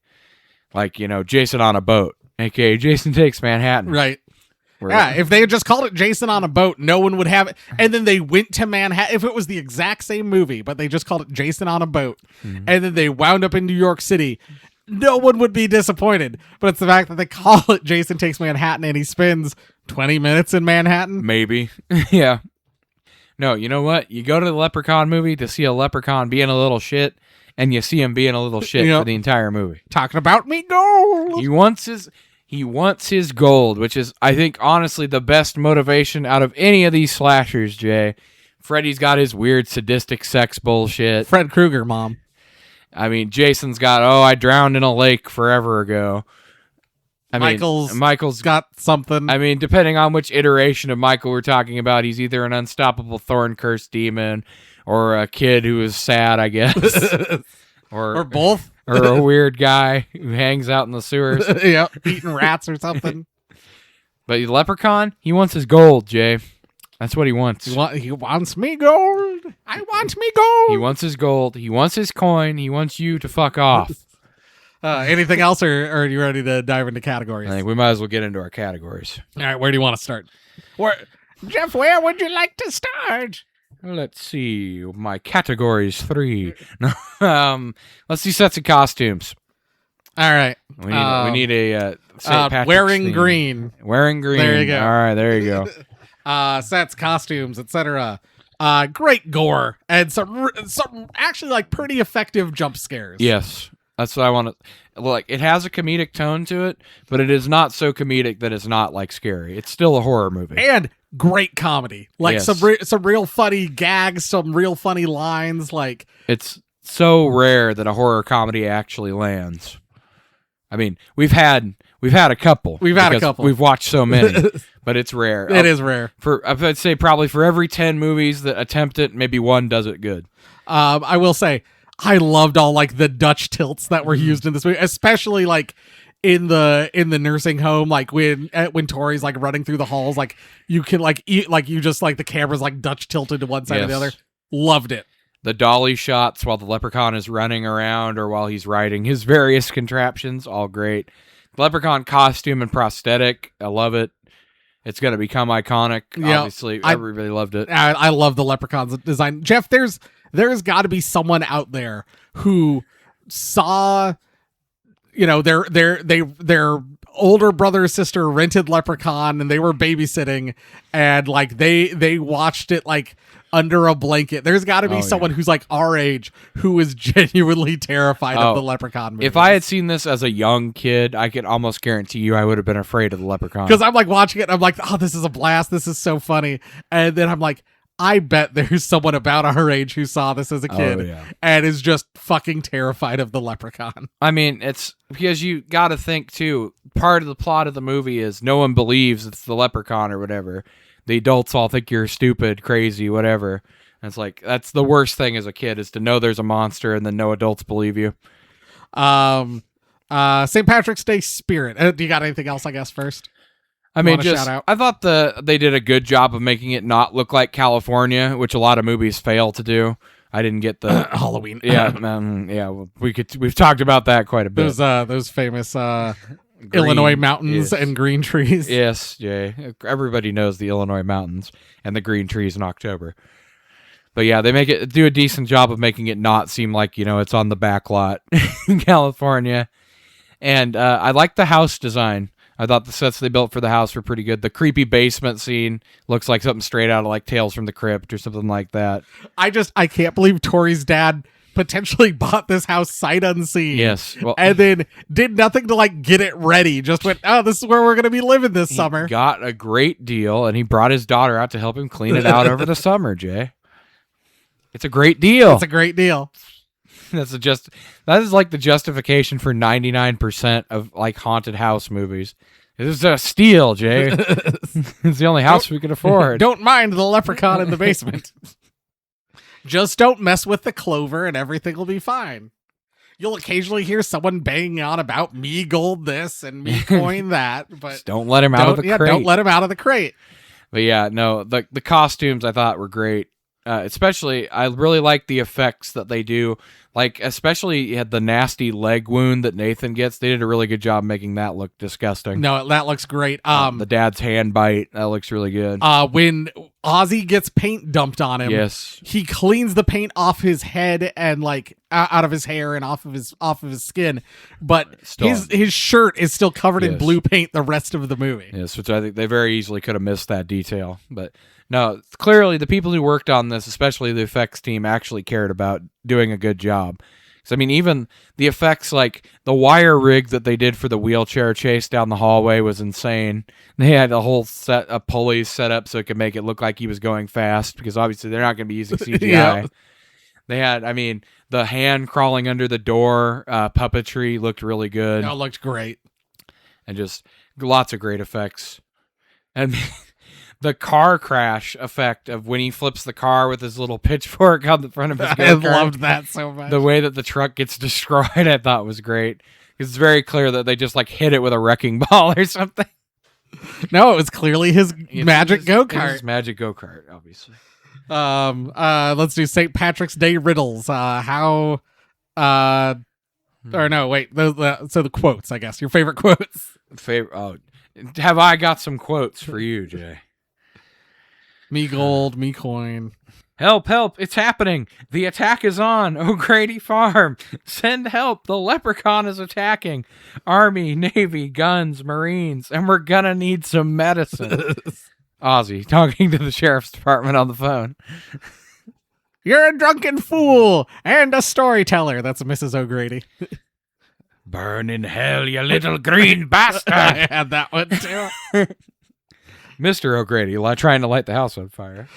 Like, Jason on a Boat, aka Jason Takes Manhattan. Right. Yeah, if they had just called it Jason on a Boat, no one would have it. And then they went to Manhattan. If it was the exact same movie, but they just called it Jason on a Boat, and then they wound up in New York City, no one would be disappointed. But it's the fact that they call it Jason Takes Manhattan, and he spends 20 minutes in Manhattan. Maybe. Yeah. No, you know what? You go to the Leprechaun movie to see a leprechaun being a little shit, and you see him being a little shit for the entire movie. Talking about me gold. He wants his gold, which is, I think, honestly, the best motivation out of any of these slashers, Jay. Freddy's got his weird sadistic sex bullshit. Fred Krueger, mom. I mean, Jason's got, I drowned in a lake forever ago. Michael's got something. I mean, depending on which iteration of Michael we're talking about, he's either an unstoppable thorn-cursed demon or a kid who is sad, I guess. or both. Or a weird guy who hangs out in the sewers. Yep, eating rats or something. But the Leprechaun, he wants his gold, Jay. That's what he wants. He wants me gold. I want me gold. He wants his gold. He wants his coin. He wants you to fuck off. Anything else, or are you ready to dive into categories? I think we might as well get into our categories. All right, where do you want to start? Jeff, where would you like to start? Let's see. My categories 3. Let's do sets of costumes. All right. We need a St. Patrick's wearing theme. Green. Wearing green. There you go. All right, there you go. Sets, costumes, etc. Great gore and some actually like pretty effective jump scares. Yes. That's what I want to like. It has a comedic tone to it, but it is not so comedic that it's not like scary. It's still a horror movie. And great comedy. Like Yes. some real funny gags, some real funny lines. Like It's so rare that a horror comedy actually lands. I mean, we've had a couple. We've had a because couple. We've watched so many, but it's rare. it is rare. I'd say probably for every 10 movies that attempt it, maybe one does it good. I will say I loved all like the Dutch tilts that were used in this movie, especially like in the nursing home, like when Tori's like running through the halls, like you can like eat, like you just like the camera's like Dutch tilted to one side or the other. Loved it. The dolly shots while the leprechaun is running around or while he's riding his various contraptions, all great. The leprechaun costume and prosthetic, I love it. It's going to become iconic. Yeah, Obviously, everybody loved it. I love the leprechaun's design. Jeff, there's got to be someone out there who saw, you know, their older brother or sister rented Leprechaun and they were babysitting and like they watched it like under a blanket. There's got to be someone who's like our age who is genuinely terrified of the Leprechaun movies. If I had seen this as a young kid, I could almost guarantee you I would have been afraid of the Leprechaun. Because I'm like watching it and I'm like, oh, this is a blast. This is so funny. And then I'm like, I bet there's someone about our age who saw this as a kid and is just fucking terrified of the Leprechaun. I mean, it's because you got to think too. Part of the plot of the movie is no one believes it's the Leprechaun or whatever. The adults all think you're stupid, crazy, whatever. And it's like that's the worst thing as a kid is to know there's a monster and then no adults believe you. St. Patrick's Day spirit. Do you got anything else? I guess first. I mean, just I thought they did a good job of making it not look like California, which a lot of movies fail to do. I didn't get the Halloween. We've talked about that quite a bit. Those famous Illinois mountains and green trees. Yes, Jay. Everybody knows the Illinois mountains and the green trees in October. But yeah, they do a decent job of making it not seem like, you know, it's on the back lot in California. And I like the house design. I thought the sets they built for the house were pretty good. The creepy basement scene looks like something straight out of like Tales from the Crypt or something like that. I can't believe Tori's dad potentially bought this house sight unseen. Yes. Well, and then did nothing to like get it ready. Just went, oh, this is where we're going to be living this summer. Got a great deal and he brought his daughter out to help him clean it out over the summer, Jay. It's a great deal. It's a great deal. That is like the justification for 99% of like haunted house movies. This is a steal, Jay. It's the only house we can afford. Don't mind the leprechaun in the basement. Just don't mess with the clover and everything will be fine. You'll occasionally hear someone banging on about me gold this and me coin that, but just don't let him out of the crate. Don't let him out of the crate. But yeah, no, the costumes I thought were great. Especially, I really like the effects that they do. Like, especially you had the nasty leg wound that Nathan gets. They did a really good job making that look disgusting. No, that looks great. The dad's hand bite, that looks really good. When Ozzy gets paint dumped on him, yes, he cleans the paint off his head and like out of his hair and off of his skin, but his shirt is still covered in blue paint the rest of the movie. Yes, which I think they very easily could have missed that detail, but. No, clearly the people who worked on this, especially the effects team, actually cared about doing a good job. Because, I mean, even the effects, like the wire rig that they did for the wheelchair chase down the hallway was insane. They had a whole set of pulleys set up so it could make it look like he was going fast, because obviously they're not going to be using CGI. Yeah. They had, I mean, the hand crawling under the door, puppetry looked really good. It looked great. And just lots of great effects. And... the car crash effect of when he flips the car with his little pitchfork on the front of his go-kart. I loved that so much. The way that the truck gets destroyed, I thought was great. It's very clear that they just like hit it with a wrecking ball or something. No, it was clearly his magic go-kart. His magic go-kart, obviously. Let's do St. Patrick's Day riddles. Or no, wait. So the quotes, I guess. Your favorite quotes. Have I got some quotes for you, Jay? Me gold, me coin. Help, help, it's happening. The attack is on. O'Grady Farm. Send help. The leprechaun is attacking. Army, Navy, guns, Marines, and we're gonna need some medicine. Ozzy talking to the sheriff's department on the phone. You're a drunken fool and a storyteller. That's Mrs. O'Grady. Burn in hell, you little green bastard. I had that one too. Mr. O'Grady trying to light the house on fire.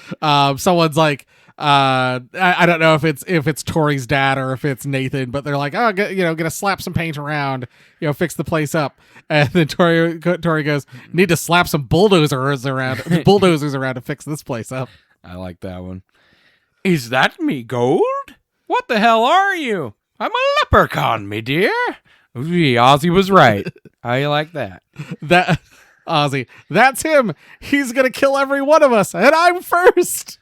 Someone's like, I don't know if it's Tori's dad or if it's Nathan, but they're like, oh, gonna slap some paint around, fix the place up. And then Tori goes, need to slap some bulldozers around to fix this place up. I like that one. Is that me gold? What the hell are you? I'm a leprechaun, me dear. Ozzy was right. How you like that? That Ozzy, that's him. He's gonna kill every one of us, and I'm first.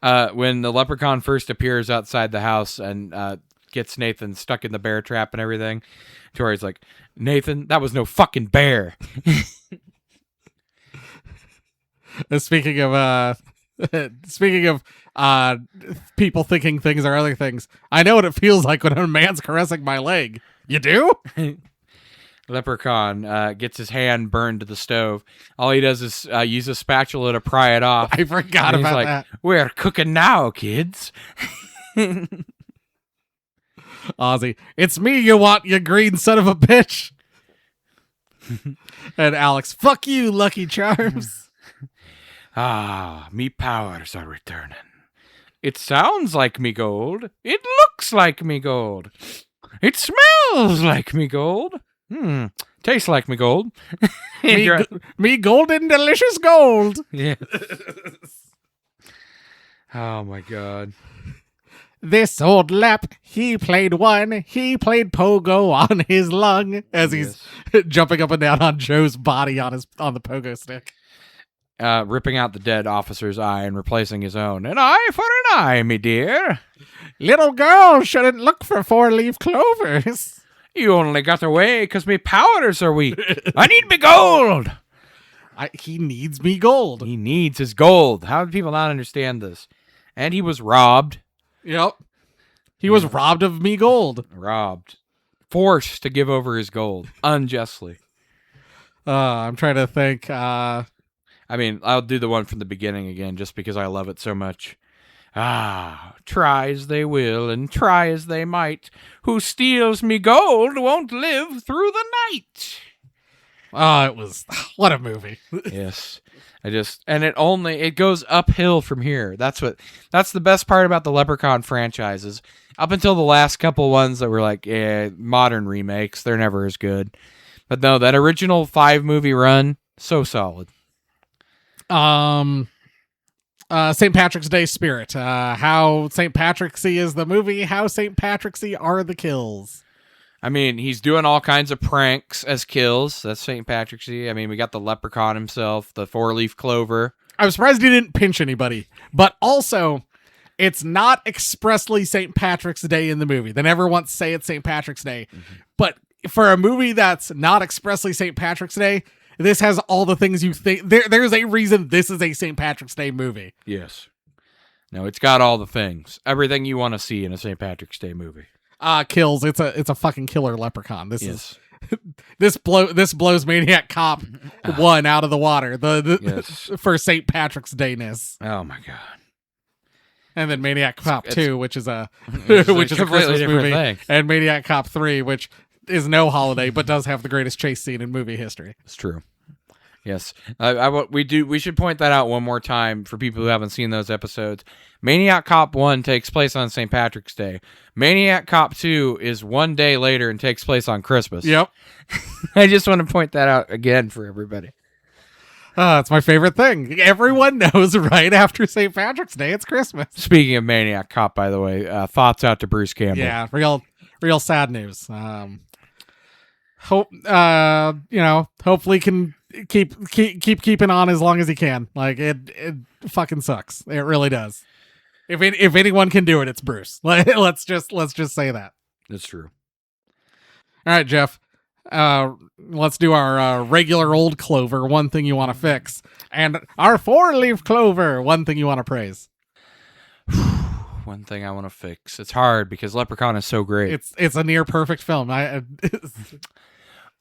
When the leprechaun first appears outside the house and gets Nathan stuck in the bear trap and everything, Tori's like, Nathan, that was no fucking bear. Speaking of people thinking things are other things, I know what it feels like when a man's caressing my leg. You do? Leprechaun gets his hand burned to the stove. All he does is use a spatula to pry it off. I forgot about that. We're cooking now, kids. Ozzy, it's me you want, you green son of a bitch. And Alex, fuck you, Lucky Charms. Me powers are returning. It sounds like me gold. It looks like me gold. It smells like me gold. Tastes like me gold. me golden delicious gold. Yeah. Oh my God. This old Lep, he played pogo on his lung as he's jumping up and down on Joe's body on the pogo stick. Ripping out the dead officer's eye and replacing his own. An eye for an eye, me dear. Little girl shouldn't look for 4-leaf clovers. You only got away because me powders are weak. I need me gold. He needs me gold. He needs his gold. How do people not understand this? And he was robbed. Yep. He was robbed of me gold. Robbed. Forced to give over his gold. Unjustly. I'm trying to think. I mean, I'll do the one from the beginning again just because I love it so much. Try as they will and try as they might, who steals me gold won't live through the night. What a movie. Yes. It goes uphill from here. That's the best part about the Leprechaun franchises. Up until the last couple ones that were like, modern remakes, they're never as good. But no, that original 5-movie run, so solid. St. Patrick's Day spirit. How St. Patricksy is the movie, how St. Patricksy are the kills. I mean, he's doing all kinds of pranks as kills. That's St. Patricksy. I mean, we got the leprechaun himself, the 4-leaf clover. I'm surprised he didn't pinch anybody. But also, it's not expressly St. Patrick's Day in the movie. They never once say it's St. Patrick's Day. Mm-hmm. But for a movie that's not expressly St. Patrick's Day, this has all the things you think. There's a reason this is a St. Patrick's Day movie. Yes. No, it's got all the things. Everything you want to see in a St. Patrick's Day movie. Kills. It's a fucking killer leprechaun. This blows Maniac Cop 1 out of the water. Yes. For St. Patrick's Dayness. Oh my God. And then Maniac Cop 2, which is a Christmas movie, thing. And Maniac Cop 3, which is no holiday, but does have the greatest chase scene in movie history. It's true. Yes. We should point that out one more time for people who haven't seen those episodes. Maniac Cop 1 takes place on St. Patrick's Day. Maniac Cop 2 is one day later and takes place on Christmas. Yep. I just want to point that out again for everybody. It's my favorite thing. Everyone knows right after St. Patrick's Day, it's Christmas. Speaking of Maniac Cop, by the way, thoughts out to Bruce Campbell. Yeah, real sad news. Hopefully can keep keeping on as long as he can. Like it fucking sucks. It really does. If anyone can do it, it's Bruce. Let's just say that. That's true. All right, Jeff. Let's do our regular old clover. One thing you want to fix, and our 4-leaf clover. One thing you want to praise. One thing I want to fix. It's hard because Leprechaun is so great. It's a near perfect film.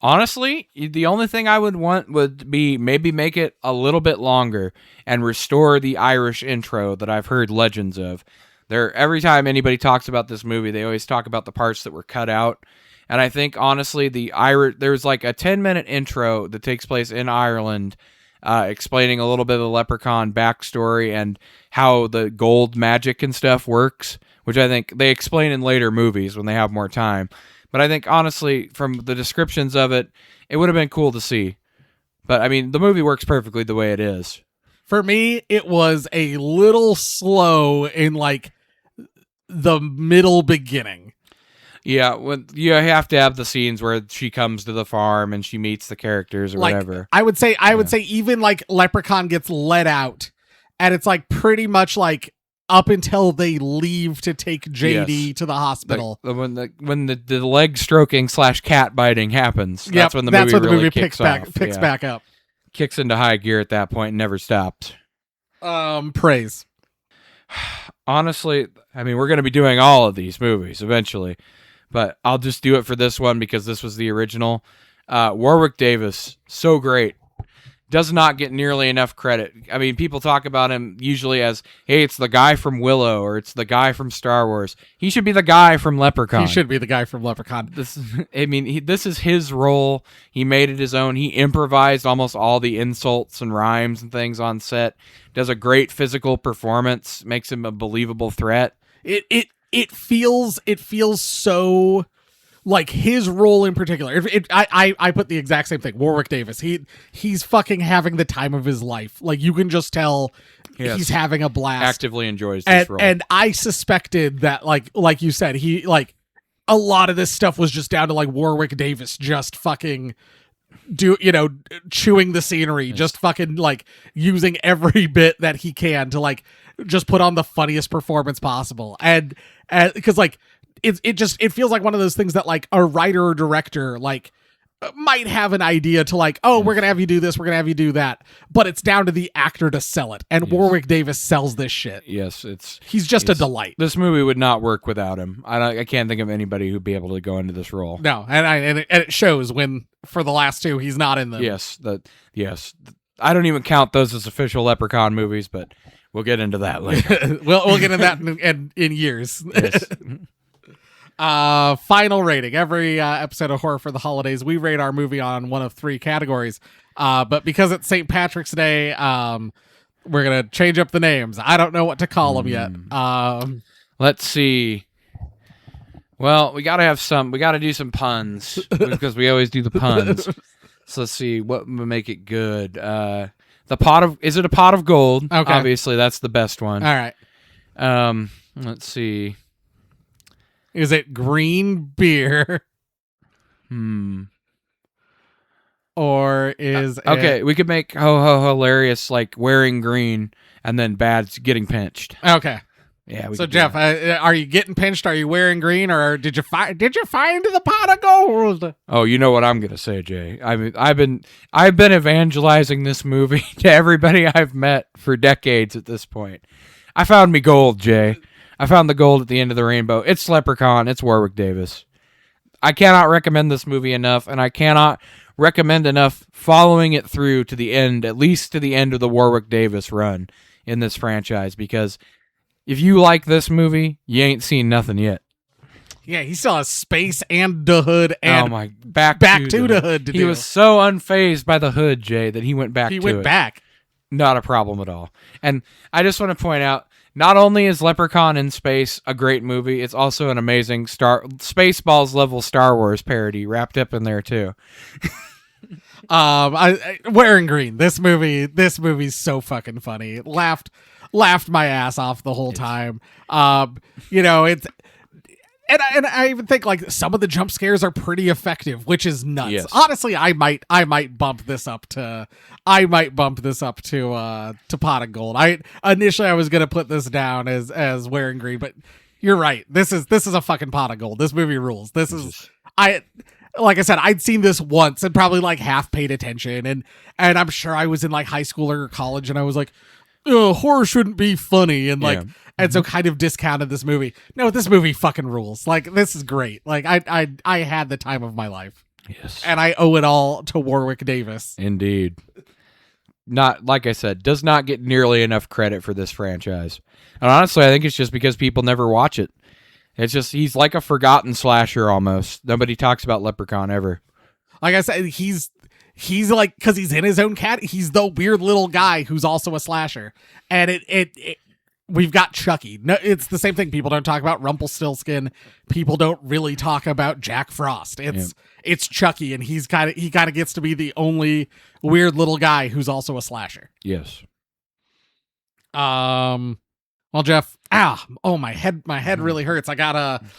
Honestly, the only thing I would want would be maybe make it a little bit longer and restore the Irish intro that I've heard legends of. Every time anybody talks about this movie, they always talk about the parts that were cut out. And I think, honestly, there's like a 10-minute intro that takes place in Ireland explaining a little bit of the Leprechaun backstory and how the gold magic and stuff works, which I think they explain in later movies when they have more time. But I think, honestly, from the descriptions of it, it would have been cool to see. But, I mean, the movie works perfectly the way it is. For me, it was a little slow in, like, the middle beginning. Yeah, when you have to have the scenes where she comes to the farm and she meets the characters or whatever. I would say even, like, Leprechaun gets let out, and it's, like, pretty much, like, up until they leave to take JD to the hospital. When the leg stroking / cat biting happens, that's when the movie picks back up. Kicks into high gear at that point and never stops. Praise. Honestly, I mean, we're going to be doing all of these movies eventually, but I'll just do it for this one because this was the original. Warwick Davis, so great. Does not get nearly enough credit. I mean, people talk about him usually as, hey, it's the guy from Willow or it's the guy from Star Wars. He should be the guy from Leprechaun. He should be the guy from Leprechaun. This is his role. He made it his own. He improvised almost all the insults and rhymes and things on set. Does a great physical performance. Makes him a believable threat. It feels so... Like, his role in particular, I put the exact same thing. Warwick Davis, he's fucking having the time of his life. Like, you can just tell he's having a blast. Actively enjoys this role. And I suspected that, like you said, a lot of this stuff was just down to, like, Warwick Davis just fucking chewing the scenery, just fucking, like, using every bit that he can to, like, just put on the funniest performance possible. And because, like, it feels like one of those things that, like, a writer or director, like, might have an idea to, like, oh, we're gonna have you do this, we're gonna have you do that, but it's down to the actor to sell it. And Warwick Davis sells this shit. Yes, he's just a delight. This movie would not work without him. I can't think of anybody who'd be able to go into this role. No, and it shows when for the last two he's not in them. Yes, I don't even count those as official Leprechaun movies, but we'll get into that later. we'll get into that in years. Yes. Final rating. Every episode of Horror for the Holidays, we rate our movie on one of three categories. But because it's St. Patrick's Day, we're gonna change up the names. I don't know what to call them yet. Let's see. Well, we gotta do some puns because we always do the puns. So let's see what will make it good. Is it a pot of gold? Okay. Obviously, that's the best one. All right. Let's see. Is it green beer? Or is okay? We could make hilarious, like wearing green and then bad's getting pinched. Okay. Yeah. So Jeff, are you getting pinched? Are you wearing green, or did you find the pot of gold? Oh, you know what I'm gonna say, Jay. I mean, I've been evangelizing this movie to everybody I've met for decades at this point. I found me gold, Jay. I found the gold at the end of the rainbow. It's Leprechaun. It's Warwick Davis. I cannot recommend this movie enough, and I cannot recommend enough following it through to the end, at least to the end of the Warwick Davis run in this franchise, because if you like this movie, you ain't seen nothing yet. Yeah, he still has space and the hood and back to the hood to do. He was so unfazed by the hood, Jay, that he went back to it. He went back. Not a problem at all. And I just want to point out, not only is Leprechaun in Space a great movie, it's also an amazing Spaceballs level Star Wars parody wrapped up in there too. Wearing green. This movie's so fucking funny. Laughed my ass off the whole time. It's and I even think like some of the jump scares are pretty effective, which is nuts. Yes. Honestly, I might bump this up to pot of gold. I was gonna put this down as wearing green, but you're right. This is a fucking pot of gold. This movie rules. Like I said, I'd seen this once and probably like half paid attention, and I'm sure I was in like high school or college, and I was like, horror shouldn't be funny, and like, and so kind of discounted this movie. No, this movie fucking rules. Like, this is great. Like, I had the time of my life. Yes, and I owe it all to Warwick Davis. Indeed. Not, like I said, does not get nearly enough credit for this franchise. And honestly, I think it's just because people never watch it. It's just, he's like a forgotten slasher almost. Nobody talks about Leprechaun ever. Like I said, he's he's like, because he's in his own cat, he's the weird little guy who's also a slasher. And we've got Chucky. No, it's the same thing. People don't talk about Rumpelstiltskin. People don't really talk about Jack Frost. It's Chucky, and he kind of gets to be the only weird little guy who's also a slasher. Yes. Well, Jeff, my head really hurts. I got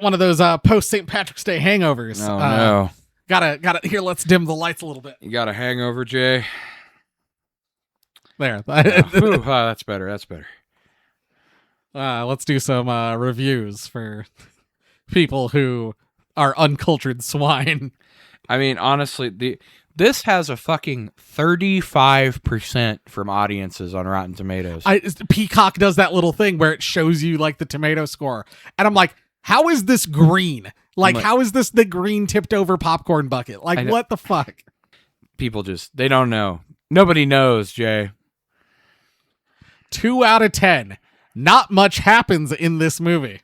one of those post St. Patrick's Day hangovers. Oh no. Gotta here, let's dim the lights a little bit. You got a hangover, Jay? There. That's better. Let's do some reviews for people who are uncultured swine. I mean, honestly, this has a fucking 35% from audiences on Rotten Tomatoes. Peacock does that little thing where it shows you like the tomato score, and I'm like, how is this green? Like, how is this the green tipped over popcorn bucket? Like, what the fuck? People they don't know. Nobody knows, Jay. 2 out of 10. Not much happens in this movie.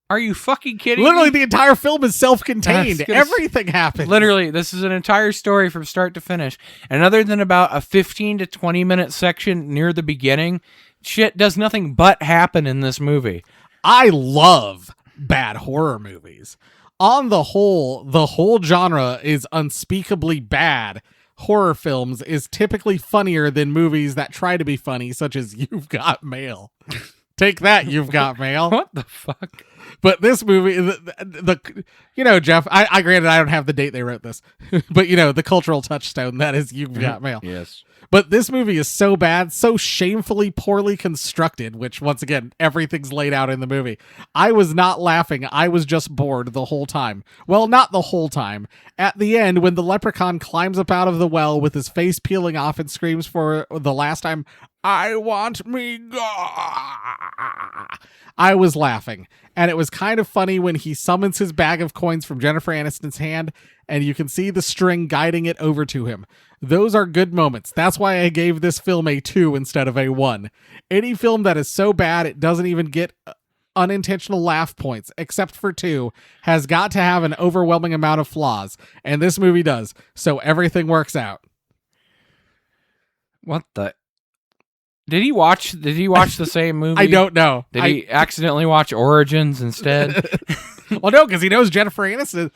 Are you fucking kidding Literally, me? the entire film is self-contained. Everything happens. Literally, this is an entire story from start to finish. And other than about a 15 to 20 minute section near the beginning, shit does nothing but happen in this movie. I love bad horror movies. On the whole genre is unspeakably bad. Horror films is typically funnier than movies that try to be funny, such as You've Got Mail. Take that, You've Got Mail. What the fuck? But this movie, Jeff, I granted I don't have the date they wrote this, but the cultural touchstone that is You've Got Mail. Yes. But this movie is so bad, so shamefully poorly constructed, which once again, everything's laid out in the movie. I was not laughing. I was just bored the whole time. Well, not the whole time. At the end, when the leprechaun climbs up out of the well with his face peeling off and screams for the last time, I want me God. I was laughing. And it was kind of funny when he summons his bag of coins from Jennifer Aniston's hand, and you can see the string guiding it over to him. Those are good moments. That's why I gave this film a 2 instead of a 1. Any film that is so bad it doesn't even get unintentional laugh points, except for 2, has got to have an overwhelming amount of flaws, and this movie does, so everything works out. What the... Did he watch the same movie? I don't know. Did he accidentally watch Origins instead? Well, no, because he knows Jennifer Aniston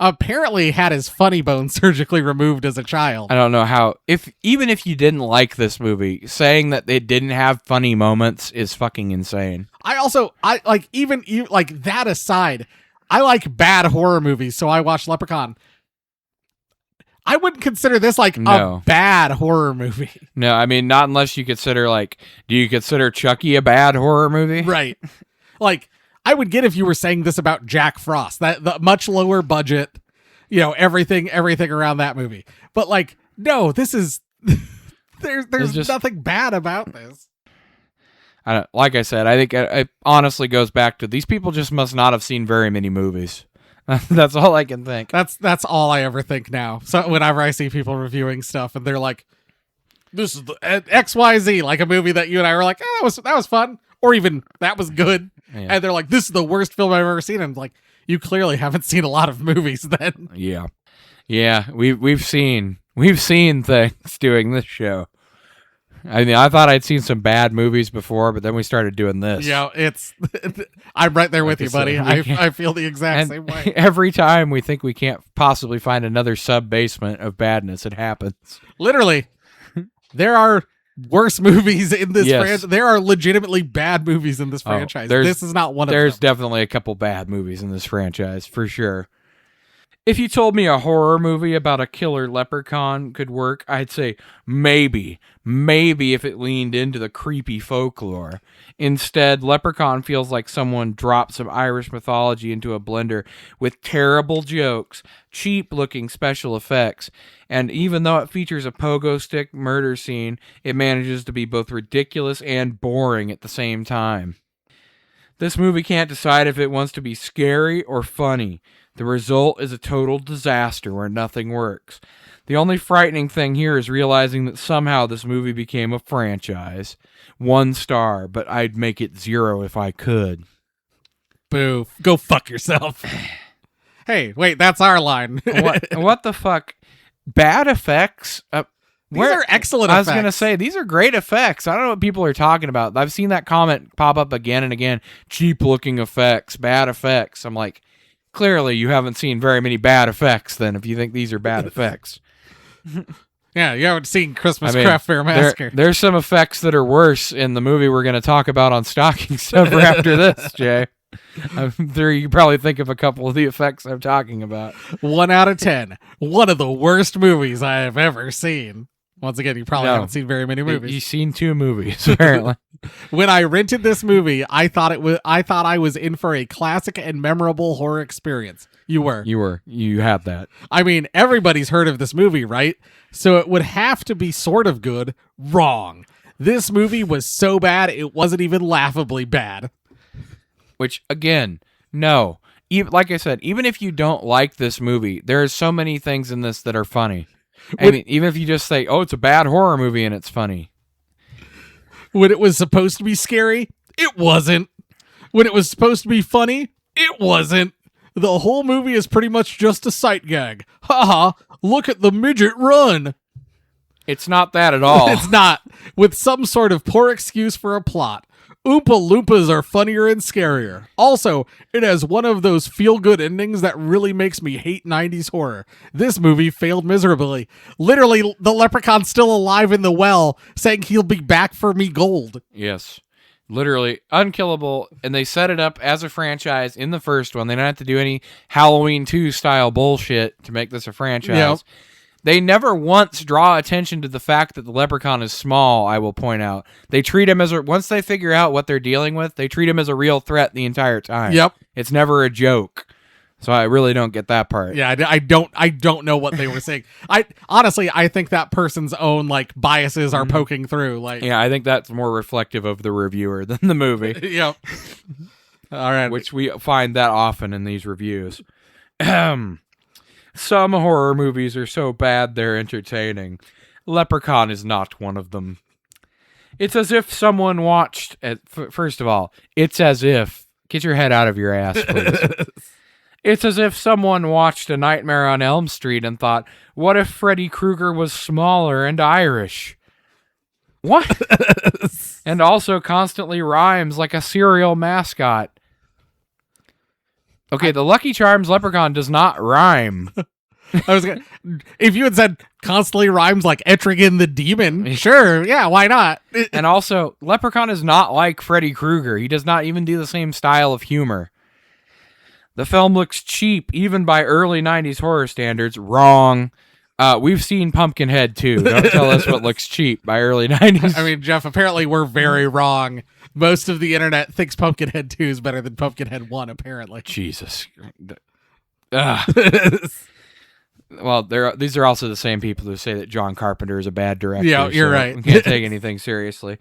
apparently had his funny bone surgically removed as a child. I don't know how. Even if you didn't like this movie, saying that they didn't have funny moments is fucking insane. I like, even you like that aside, I like bad horror movies, so I watched Leprechaun. I wouldn't consider this like a bad horror movie. No, I mean, not unless you consider do you consider Chucky a bad horror movie? Right. Like, I would get if you were saying this about Jack Frost, that the much lower budget, everything around that movie. But like, no, this is there's nothing bad about this. Like I said, I think it honestly goes back to these people just must not have seen very many movies. That's all I can think. That's all I ever think now. So whenever I see people reviewing stuff and they're like, "This is the XYZ," like a movie that you and I were like, "Oh, that was fun," or even that was good, and they're like, "This is the worst film I've ever seen." I'm like, "You clearly haven't seen a lot of movies, then." Yeah. We've seen things doing this show. I mean, I thought I'd seen some bad movies before, but then we started doing this. I'm right there with you, buddy. I feel the exact same way. Every time we think we can't possibly find another sub-basement of badness, it happens. Literally, there are worse movies in this franchise. There are legitimately bad movies in this franchise. This is not one of them. There's definitely a couple bad movies in this franchise, for sure. If you told me a horror movie about a killer leprechaun could work, I'd say maybe if it leaned into the creepy folklore. Instead, Leprechaun feels like someone dropped some Irish mythology into a blender with terrible jokes, cheap-looking special effects, and even though it features a pogo stick murder scene, it manages to be both ridiculous and boring at the same time. This movie can't decide if it wants to be scary or funny. The result is a total disaster where nothing works. The only frightening thing here is realizing that somehow this movie became a franchise. 1 star, but I'd make it 0 if I could. Boo. Go fuck yourself. Hey, wait, that's our line. What the fuck? bad effects. These are excellent I was effects. going to say, these are great effects. I don't know what people are talking about. I've seen that comment pop up again and again. Cheap looking effects, bad effects. I'm like, clearly you haven't seen very many bad effects then if you think these are bad effects. Yeah, you haven't seen Christmas Craft Fair Massacre. There's some effects that are worse in the movie we're going to talk about on Stocking Stuffer after this, Jay. I'm sure you probably think of a couple of the effects I'm talking about. 1 out of 10. One of the worst movies I have ever seen. Once again, you probably haven't seen very many movies. You've seen 2 movies, apparently. When I rented this movie, I thought I was in for a classic and memorable horror experience. You were. You had that. I mean, everybody's heard of this movie, right? So it would have to be sort of good. Wrong. This movie was so bad, it wasn't even laughably bad. Which, again, no. Like I said, even if you don't like this movie, there are so many things in this that are funny. I mean, even if you just say, oh, it's a bad horror movie and it's funny. When it was supposed to be scary, it wasn't. When it was supposed to be funny, it wasn't. The whole movie is pretty much just a sight gag. Haha, look at the midget run. It's not that at all. It's not. With some sort of poor excuse for a plot. Oompa Loompas are funnier and scarier. Also, it has one of those feel-good endings that really makes me hate 90s horror. This movie failed miserably. Literally, the leprechaun's still alive in the well, saying he'll be back for me gold. Yes. Literally unkillable, and they set it up as a franchise in the first one. They don't have to do any Halloween 2 style bullshit to make this a franchise. Yep. They never once draw attention to the fact that the leprechaun is small, I will point out. They treat him once they figure out what they're dealing with, they treat him as a real threat the entire time. Yep. It's never a joke. So I really don't get that part. Yeah, I don't know what they were saying. Honestly, I think that person's own biases are poking through. Yeah, I think that's more reflective of the reviewer than the movie. Yep. All right. Which we find that often in these reviews. Some horror movies are so bad they're entertaining. Leprechaun is not one of them. It's as if someone watched... First of all, it's as if... Get your head out of your ass, please. It's as if someone watched A Nightmare on Elm Street and thought, what if Freddy Krueger was smaller and Irish? What? And also constantly rhymes like a cereal mascot. Okay, the Lucky Charms leprechaun does not rhyme. If you had said constantly rhymes like Etrigan the Demon, sure, yeah, why not? And also, Leprechaun is not like Freddy Krueger. He does not even do the same style of humor. The film looks cheap, even by early 90s horror standards. Wrong. We've seen Pumpkinhead too. Don't tell us what looks cheap by early 90s. I mean, Jeff, apparently we're very wrong. Most of the internet thinks Pumpkinhead 2 is better than Pumpkinhead 1, apparently. Jesus. Well, these are also the same people who say that John Carpenter is a bad director. Yeah, you're right. We can't take anything seriously.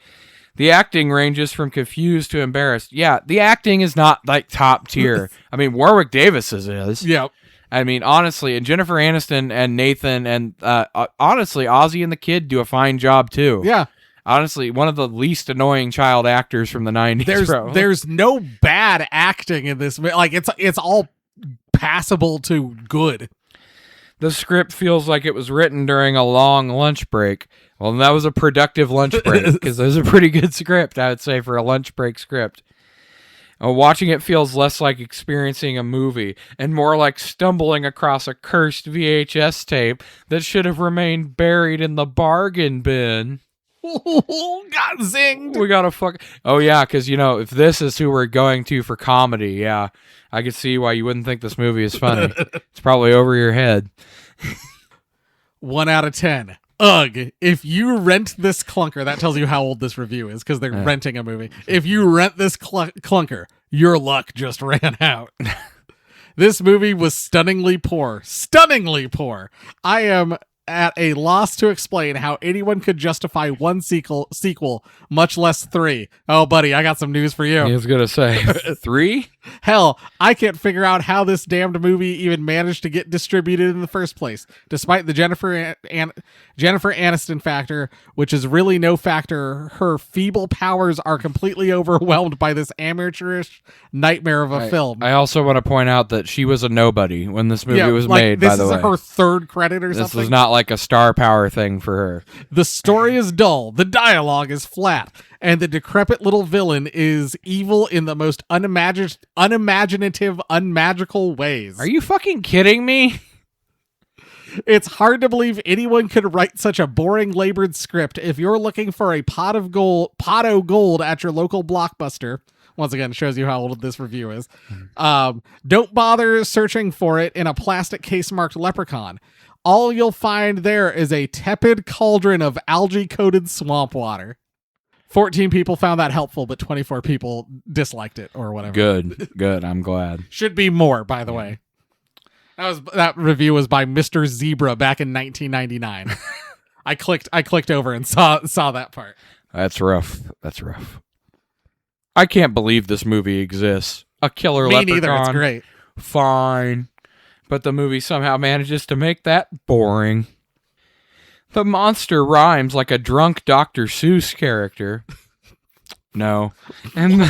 The acting ranges from confused to embarrassed. Yeah, the acting is not top tier. I mean, Warwick Davis's is. Yep. I mean, honestly, and Jennifer Aniston and Nathan and honestly, Ozzy and the kid do a fine job too. Yeah. Honestly, one of the least annoying child actors from the 90s. There's no bad acting in this. It's all passable to good. The script feels like it was written during a long lunch break. Well, that was a productive lunch break because it was a pretty good script, I would say, for a lunch break script. Watching it feels less like experiencing a movie and more like stumbling across a cursed VHS tape that should have remained buried in the bargain bin. Got zinged. We gotta fuck. Oh, yeah, because, if this is who we're going to for comedy, yeah, I could see why you wouldn't think this movie is funny. It's probably over your head. 1 out of 10. Ugh, if you rent this clunker, that tells you how old this review is because they're renting a movie. If you rent this clunker, your luck just ran out. This movie was stunningly poor. Stunningly poor. I am at a loss to explain how anyone could justify one sequel, much less 3. Oh, buddy, I got some news for you. I was going to say, 3? Hell, I can't figure out how this damned movie even managed to get distributed in the first place, despite the Jennifer Aniston factor, which is really no factor. Her feeble powers are completely overwhelmed by this amateurish nightmare of a film. I also want to point out that she was a nobody when this movie was like, made, by the way. This is her third credit or something. This was not like a star power thing for her. The story is dull, the dialogue is flat, and the decrepit little villain is evil in the most unimaginative, unmagical ways. Are you fucking kidding me? It's hard to believe anyone could write such a boring, labored script. If you're looking for a pot of gold at your local Blockbuster, once again, it shows you how old this review is, don't bother searching for it in a plastic case marked Leprechaun. All you'll find there is a tepid cauldron of algae-coated swamp water. 14 people found that helpful, but 24 people disliked it or whatever. Good. I'm glad. Should be more, by the way. That review was by Mr. Zebra back in 1999. I clicked over and saw that part. That's rough. I can't believe this movie exists. A killer Me leprechaun. neither. It's great. Fine. But the movie somehow manages to make that boring. The monster rhymes like a drunk Dr. Seuss character. No. And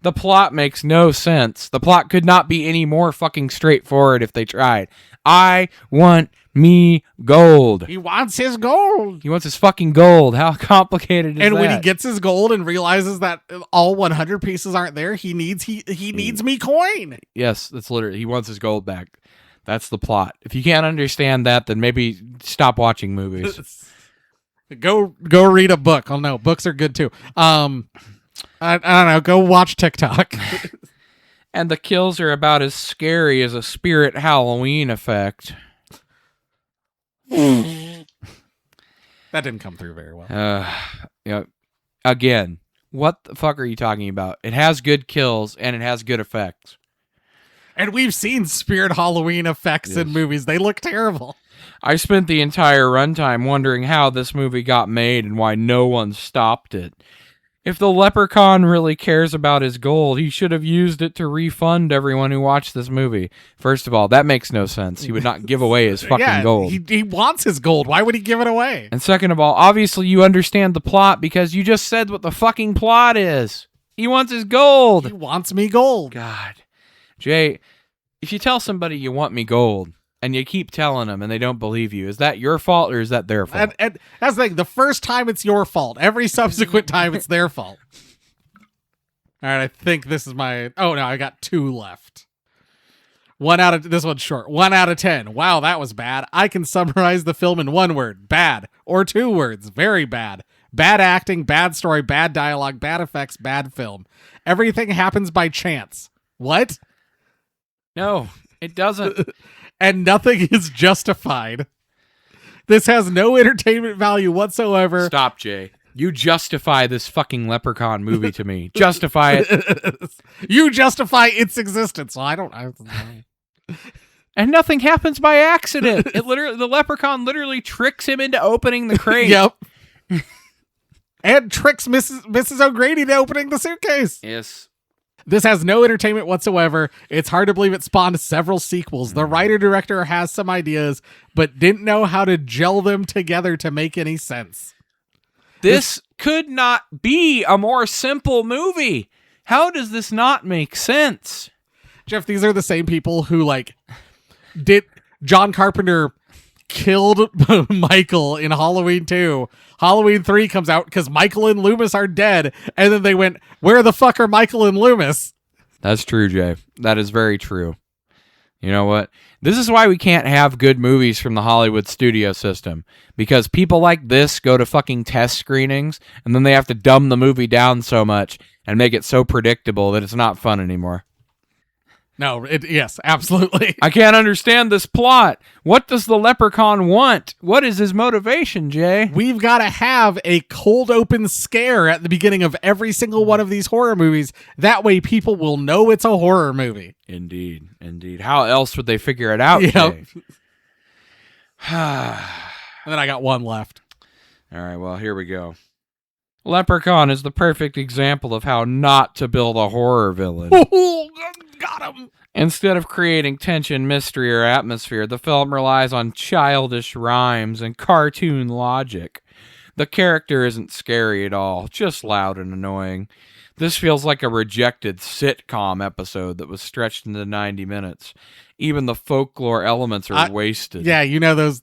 the plot makes no sense. The plot could not be any more fucking straightforward if they tried. I want me gold. He wants his gold. He wants his fucking gold. How complicated is that? And when he gets his gold and realizes that all 100 pieces aren't there, he needs me coin. Yes, that's literally, he wants his gold back. That's the plot. If you can't understand that, then maybe stop watching movies. Go read a book. Oh no, books are good too. I don't know. Go watch TikTok. And the kills are about as scary as a spirit Halloween effect. That didn't come through very well. Yeah. Again, what the fuck are you talking about? It has good kills and it has good effects. And we've seen spirit Halloween effects in movies. They look terrible. I spent the entire runtime wondering how this movie got made and why no one stopped it. If the leprechaun really cares about his gold, he should have used it to refund everyone who watched this movie. First of all, that makes no sense. He would not give away his fucking gold. He wants his gold. Why would he give it away? And second of all, obviously you understand the plot because you just said what the fucking plot is. He wants his gold. He wants me gold. God. Jay, if you tell somebody you want me gold and you keep telling them and they don't believe you, is that your fault or is that their fault? And that's the thing. The first time it's your fault. Every subsequent time it's their fault. All right, I think this is my... Oh, no, I got 2 left. This one's short. 1 out of 10. Wow, that was bad. I can summarize the film in 1 word. Bad. Or 2 words. Very bad. Bad acting, bad story, bad dialogue, bad effects, bad film. Everything happens by chance. What? No, it doesn't. And nothing is justified. This has no entertainment value whatsoever. Stop, Jay. You justify this fucking Leprechaun movie to me. Justify it. You justify its existence. Well, I don't. And nothing happens by accident. The Leprechaun literally tricks him into opening the crate. Yep. And tricks Mrs. O'Grady into opening the suitcase. Yes. This has no entertainment whatsoever. It's hard to believe it spawned several sequels. The writer-director has some ideas, but didn't know how to gel them together to make any sense. This could not be a more simple movie. How does this not make sense? Jeff, these are the same people who, did John Carpenter killed Michael in Halloween 2. Halloween 3 comes out because Michael and Loomis are dead. And then they went, where the fuck are Michael and Loomis? That's true, Jay. That is very true. You know what? This is why we can't have good movies from the Hollywood studio system. Because people like this go to fucking test screenings, and then they have to dumb the movie down so much and make it so predictable that it's not fun anymore. No, yes, absolutely. I can't understand this plot. What does the leprechaun want? What is his motivation, Jay? We've got to have a cold open scare at the beginning of every single one of these horror movies. That way people will know it's a horror movie. Indeed, indeed. How else would they figure it out, Jay? And then I got 1 left. All right, well, here we go. Leprechaun is the perfect example of how not to build a horror villain. Oh, got him. Instead of creating tension, mystery, or atmosphere, the film relies on childish rhymes and cartoon logic. The character isn't scary at all, just loud and annoying. This feels like a rejected sitcom episode that was stretched into 90 minutes. Even the folklore elements are wasted. Yeah, you know those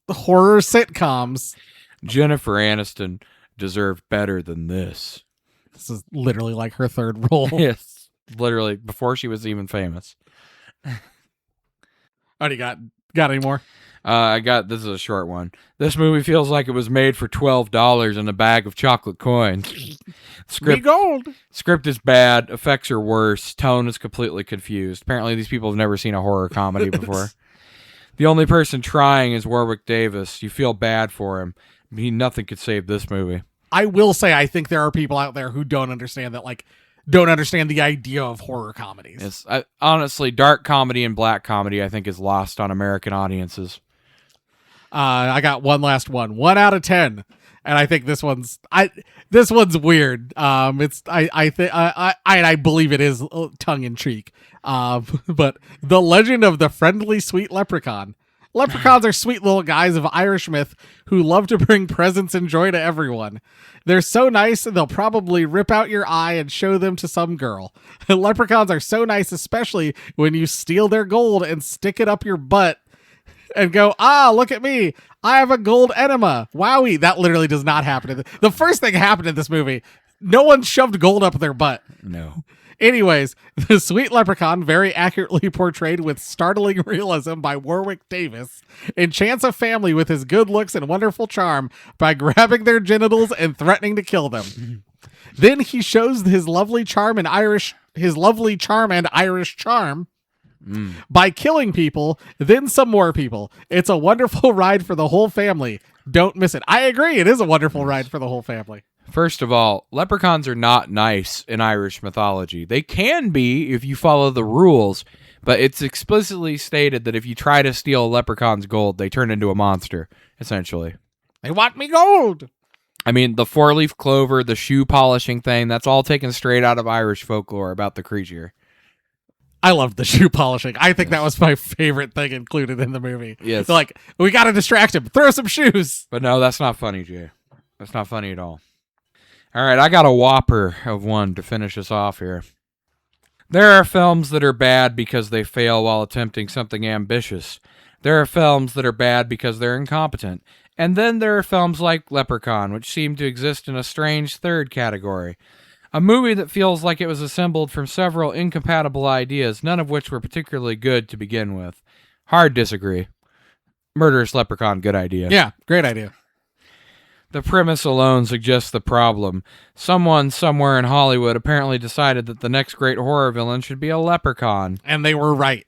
horror sitcoms. Jennifer Aniston deserved better than this. This is literally like her third role. Yes, literally before she was even famous. Oh, you got any more? This is a short one. This movie feels like it was made for $12 in a bag of chocolate coins. Script is bad. Effects are worse. Tone is completely confused. Apparently, these people have never seen a horror comedy before. The only person trying is Warwick Davis. You feel bad for him. Nothing could save this movie. I will say, I think there are people out there who don't understand the idea of horror comedies. Honestly, dark comedy and black comedy, I think, is lost on American audiences. I got one last one. 1 out of 10. And I think this one's weird. I believe it is tongue in cheek. But The Legend of the Friendly Sweet Leprechaun. Leprechauns are sweet little guys of Irish myth who love to bring presents and joy to everyone. They're so nice, they'll probably rip out your eye and show them to some girl. Leprechauns are so nice, especially when you steal their gold and stick it up your butt and go, look at me. I have a gold enema. Wowie. That literally does not happen. The first thing happened in this movie, no one shoved gold up their butt. No. Anyways, the sweet leprechaun, very accurately portrayed with startling realism by Warwick Davis, enchants a family with his good looks and wonderful charm by grabbing their genitals and threatening to kill them. Then he shows his lovely charm and Irish charm by killing people, then some more people. It's a wonderful ride for the whole family. Don't miss it. I agree. It is a wonderful ride for the whole family. First of all, leprechauns are not nice in Irish mythology. They can be if you follow the rules, but it's explicitly stated that if you try to steal a leprechaun's gold, they turn into a monster, essentially. They want me gold! I mean, the four-leaf clover, the shoe polishing thing, that's all taken straight out of Irish folklore about the creature. I love the shoe polishing. I think that was my favorite thing included in the movie. Yes. They're like, we gotta distract him. Throw some shoes. But no, that's not funny, Jay. That's not funny at all. All right, I got a whopper of one to finish us off here. There are films that are bad because they fail while attempting something ambitious. There are films that are bad because they're incompetent. And then there are films like Leprechaun, which seem to exist in a strange third category. A movie that feels like it was assembled from several incompatible ideas, none of which were particularly good to begin with. Hard disagree. Murderous Leprechaun, good idea. Yeah, great idea. The premise alone suggests the problem. Someone somewhere in Hollywood apparently decided that the next great horror villain should be a leprechaun. And they were right.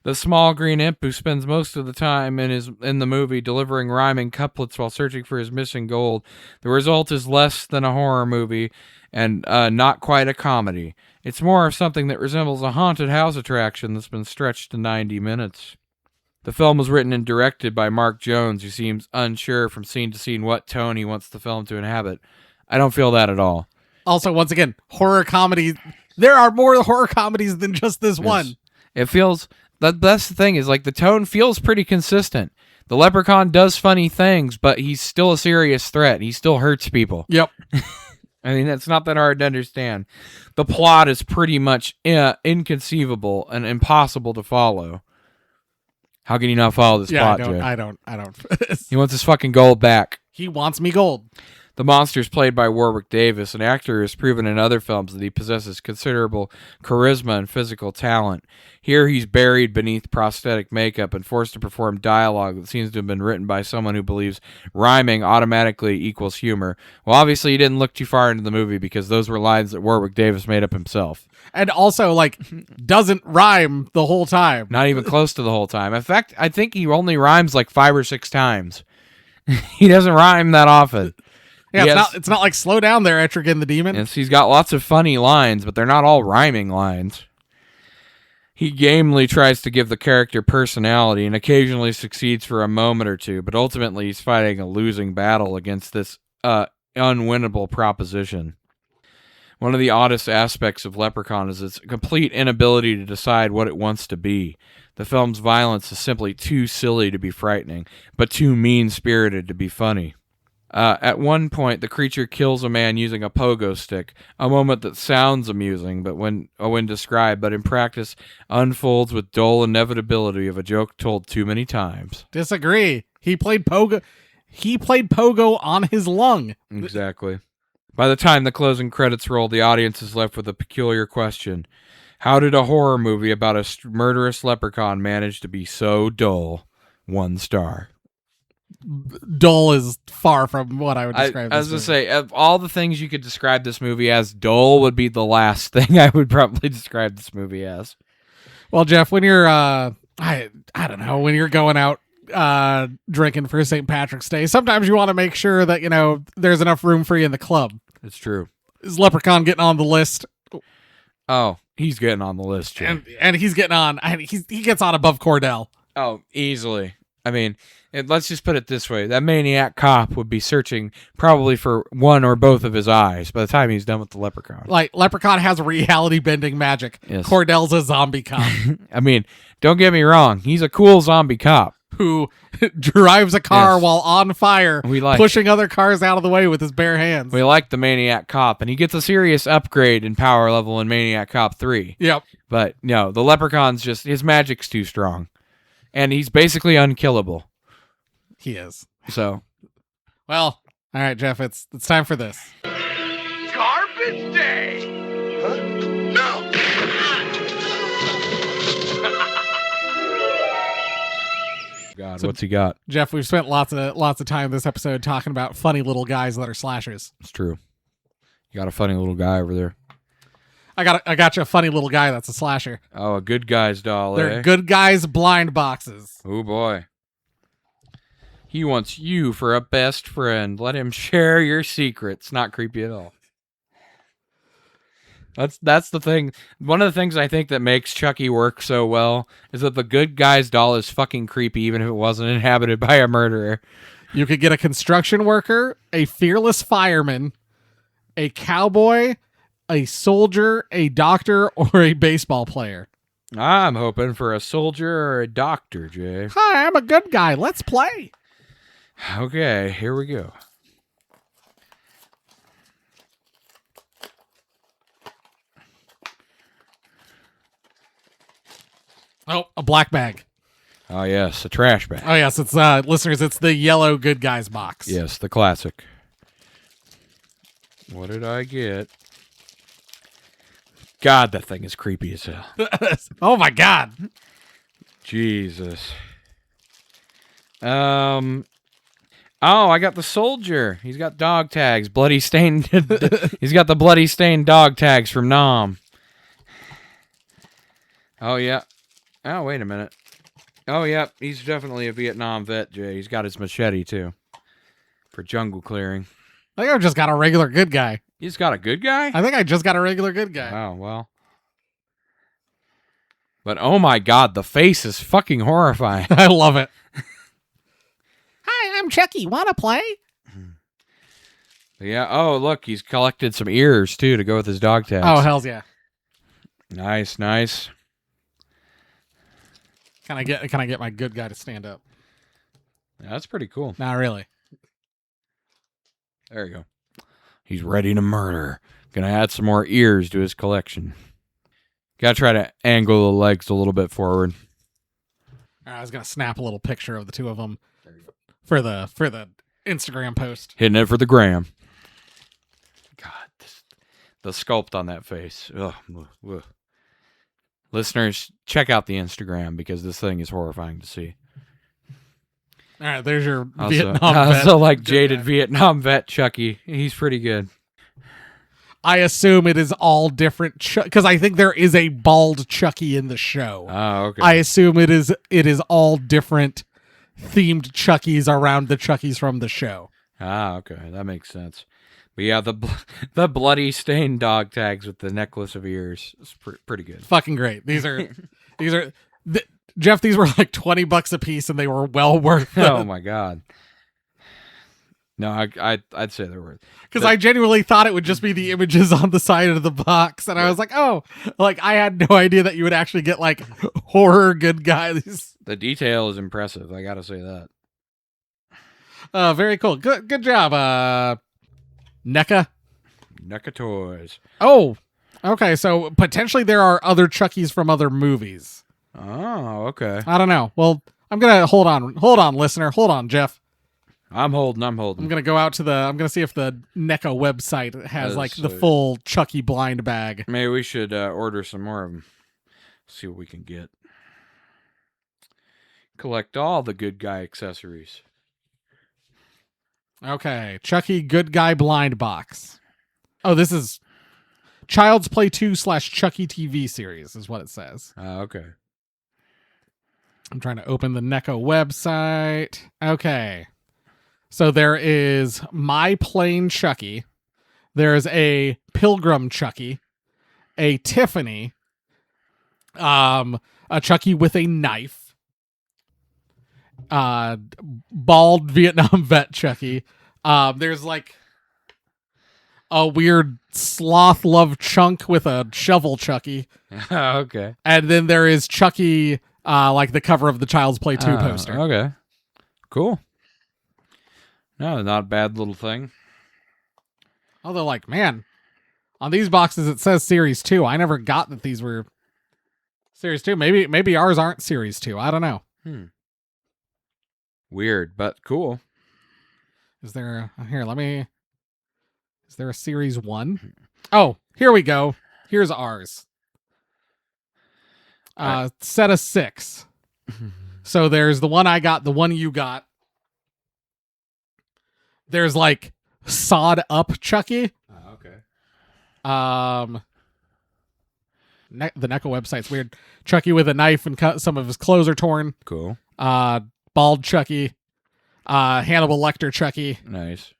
The small green imp who spends most of the time in the movie delivering rhyming couplets while searching for his missing gold. The result is less than a horror movie and not quite a comedy. It's more of something that resembles a haunted house attraction that's been stretched to 90 minutes. The film was written and directed by Mark Jones, who seems unsure from scene to scene what tone he wants the film to inhabit. I don't feel that at all. Also, once again, horror comedy. There are more horror comedies than just this one. It feels... That's the thing, is like the tone feels pretty consistent. The leprechaun does funny things, but he's still a serious threat. He still hurts people. Yep. I mean, that's not that hard to understand. The plot is pretty much inconceivable and impossible to follow. How can you not follow this plot, Jay? I don't. He wants his fucking gold back. He wants me gold. The monster is played by Warwick Davis, an actor who has proven in other films that he possesses considerable charisma and physical talent. Here he's buried beneath prosthetic makeup and forced to perform dialogue that seems to have been written by someone who believes rhyming automatically equals humor. Well, obviously he didn't look too far into the movie because those were lines that Warwick Davis made up himself. And also, doesn't rhyme the whole time. Not even close to the whole time. In fact, I think he only rhymes 5 or 6 times. He doesn't rhyme that often. Yeah, it's not like slow down there, Etrigan the Demon. Yes, he's got lots of funny lines, but they're not all rhyming lines. He gamely tries to give the character personality and occasionally succeeds for a moment or two, but ultimately he's fighting a losing battle against this unwinnable proposition. One of the oddest aspects of Leprechaun is its complete inability to decide what it wants to be. The film's violence is simply too silly to be frightening, but too mean-spirited to be funny. At one point, the creature kills a man using a pogo stick, a moment that sounds amusing but when described, but in practice unfolds with dull inevitability of a joke told too many times. Disagree. He played pogo on his lung. Exactly. By the time the closing credits roll, the audience is left with a peculiar question. How did a horror movie about a murderous leprechaun manage to be so dull? 1 star. Dull is far from what I would describe. I was going to say, of all the things you could describe this movie as, dull would be the last thing I would probably describe this movie as. Well, Jeff, when you're, I don't know, when you're going out drinking for St. Patrick's Day, sometimes you want to make sure that, there's enough room for you in the club. It's true. Is Leprechaun getting on the list? Oh, he's getting on the list, Jim. And he's getting on, he gets on above Cordell. Oh, easily. I mean, let's just put it this way. That maniac cop would be searching probably for one or both of his eyes by the time he's done with the leprechaun. Like, Leprechaun has reality-bending magic. Yes. Cordell's a zombie cop. I mean, don't get me wrong. He's a cool zombie cop. Who drives a car while on fire, pushing other cars out of the way with his bare hands. We like the Maniac Cop, and he gets a serious upgrade in power level in Maniac Cop 3. Yep. But, no, the Leprechaun's just, his magic's too strong. And he's basically unkillable. He is. So. Well, all right, Jeff, it's time for this. Garbage Day! Huh? No! God, what's he got? Jeff, we've spent lots of time this episode talking about funny little guys that are slashers. It's true. You got a funny little guy over there. I got you a funny little guy that's a slasher. Oh, a good guy's doll, They're good guys blind boxes. Oh, boy. He wants you for a best friend. Let him share your secrets. Not creepy at all. That's the thing. One of the things I think that makes Chucky work so well is that the good guy's doll is fucking creepy, even if it wasn't inhabited by a murderer. You could get a construction worker, a fearless fireman, a cowboy, a soldier, a doctor, or a baseball player. I'm hoping for a soldier or a doctor, Jay. Hi, I'm a good guy. Let's play. Okay, here we go. Oh, a black bag. Oh, yes, a trash bag. Oh, yes, it's listeners, it's the yellow good guys box. Yes, the classic. What did I get? God, that thing is creepy as hell. Oh, my God. Jesus. Oh, I got the soldier. He's got dog tags. Bloody stained. He's got the bloody stained dog tags from Nam. Oh, yeah. Oh, wait a minute. Oh, yeah. He's definitely a Vietnam vet, Jay. He's got his machete, too. For jungle clearing. I think I've just got a regular good guy. He's got a good guy? I think I just got a regular good guy. Oh, well. But, oh, my God. The face is fucking horrifying. I love it. Hi, I'm Chucky. Want to play? Yeah. Oh, look. He's collected some ears, too, to go with his dog tags. Oh, hells yeah. Nice, nice. Can I get my good guy to stand up? Yeah, that's pretty cool. Not really. There you go. He's ready to murder. Gonna add some more ears to his collection. Gotta try to angle the legs a little bit forward. I was gonna snap a little picture of the two of them for the Instagram post. Hitting it for the gram. God, the sculpt on that face. Ugh. Ugh. Listeners, check out the Instagram because this thing is horrifying to see. All right, there's your Also, Vietnam I vet. also like jaded guy. Vietnam vet Chucky. He's pretty good. I assume it is all different because I think there is a bald Chucky in the show. Oh, okay. I assume it is all different themed Chuckies around the Chuckies from the show. Ah, okay. That makes sense. But yeah, the bloody stained dog tags with the necklace of ears is pretty good. Fucking great. These are Jeff, these were like $20 a piece and they were well worth it. Oh my God. No, I'd say there were. Because I genuinely thought it would just be the images on the side of the box, and I was like, oh, like I had no idea that you would actually get like horror good guys. The detail is impressive. I gotta say that. Very cool. Good job, NECA. NECA Toys. Oh, okay. So potentially there are other Chuckies from other movies. Oh, okay. I don't know. Well, I'm gonna hold on, listener. Hold on, Jeff. I'm holding. I'm gonna go out to I'm gonna see if the NECA website has like the full Chucky blind bag. Maybe we should order some more of them. See what we can get. Collect all the good guy accessories. Okay, Chucky Good Guy Blind Box. Oh, this is Child's Play 2 / Chucky TV series is what it says. Okay. I'm trying to open the NECA website. Okay. So there is My Plain Chucky. There's a Pilgrim Chucky. A Tiffany. A Chucky with a knife. Bald Vietnam vet Chucky. There's like a weird sloth love chunk with a shovel Chucky. Okay. And then there is Chucky, like the cover of the Child's Play 2 poster. Okay. Cool. No, not a bad little thing. Although, like, man, on these boxes it says Series 2. I never got that these were Series 2. Maybe ours aren't Series 2. I don't know. Weird, but cool. Is there a Series 1? Oh, here we go. Here's ours. Set of 6. So there's the one I got, the one you got. There's like sawed up Chucky. Oh, okay. The NECA website's weird. Chucky with a knife and some of his clothes are torn. Cool. Bald Chucky. Hannibal Lecter Chucky. Nice.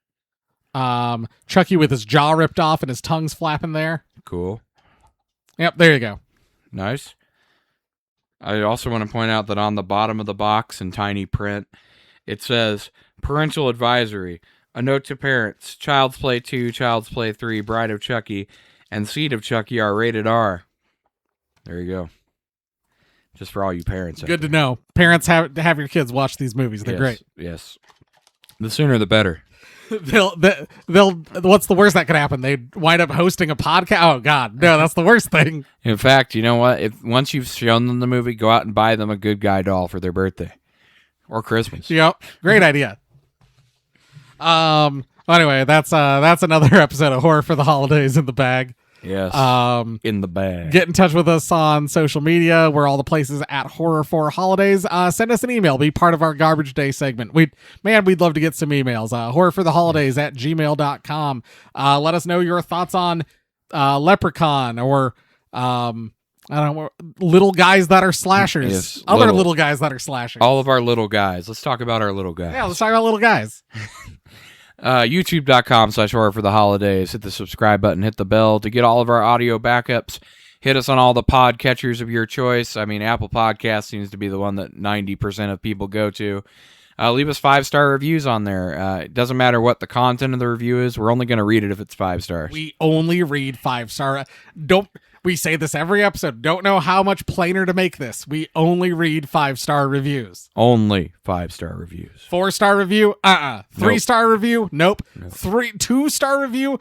Chucky with his jaw ripped off and his tongue's flapping there. Cool. Yep, there you go. Nice. I also want to point out that on the bottom of the box in tiny print, it says parental advisory. A note to parents: Child's Play 2, Child's Play 3, Bride of Chucky, and Seed of Chucky are rated R. There you go. Just for all you parents. Good to know. Parents have your kids watch these movies. They're great. Yes. The sooner the better. They'll what's the worst that could happen? They wind up hosting a podcast. Oh God, no, that's the worst thing. In fact, you know what? If once you've shown them the movie, go out and buy them a Good Guy doll for their birthday or Christmas. Yep, great idea. Anyway, that's another episode of Horror for the Holidays in the bag. Yes. In the bag. Get in touch with us on social media. We're all the places at Horror for Holidays. Send us an email. Be part of our Garbage Day segment. We'd love to get some emails. horrorfortheholidays@gmail.com. Let us know your thoughts on Leprechaun or I don't know, little guys that are slashers. Yes, Other little guys that are slashers. All of our little guys. Let's talk about our little guys. Yeah, let's talk about little guys. YouTube.com/horror for the holidays. Hit the subscribe button, hit the bell to get all of our audio backups. Hit us on all the podcatchers of your choice. I mean, Apple Podcast seems to be the one that 90% of people go to. Leave us 5-star reviews on there. It doesn't matter what the content of the review is. We're only going to read it if it's 5 stars. We only read 5-star. We say this every episode. Don't know how much plainer to make this. We only read 5-star reviews. Only 5-star reviews. 4-star review? 3-star review? Nope. 2-star review?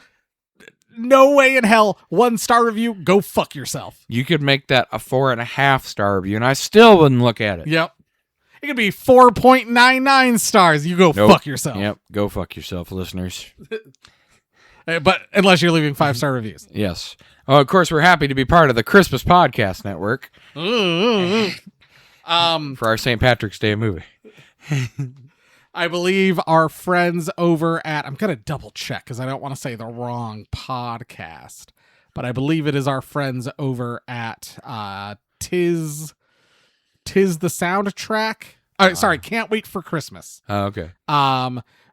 No way in hell. 1-star review? Go fuck yourself. You could make that a 4.5-star review, and I still wouldn't look at it. Yep. It could be 4.99 stars. You go fuck yourself. Yep. Go fuck yourself, listeners. But unless you're leaving 5-star reviews. Yes. Oh, of course, we're happy to be part of the Christmas Podcast Network. For our St. Patrick's Day movie. I believe our friends over at, I'm going to double check because I don't want to say the wrong podcast, but I believe it is our friends over at Tis the Soundtrack. Sorry, Can't Wait for Christmas. Oh, okay.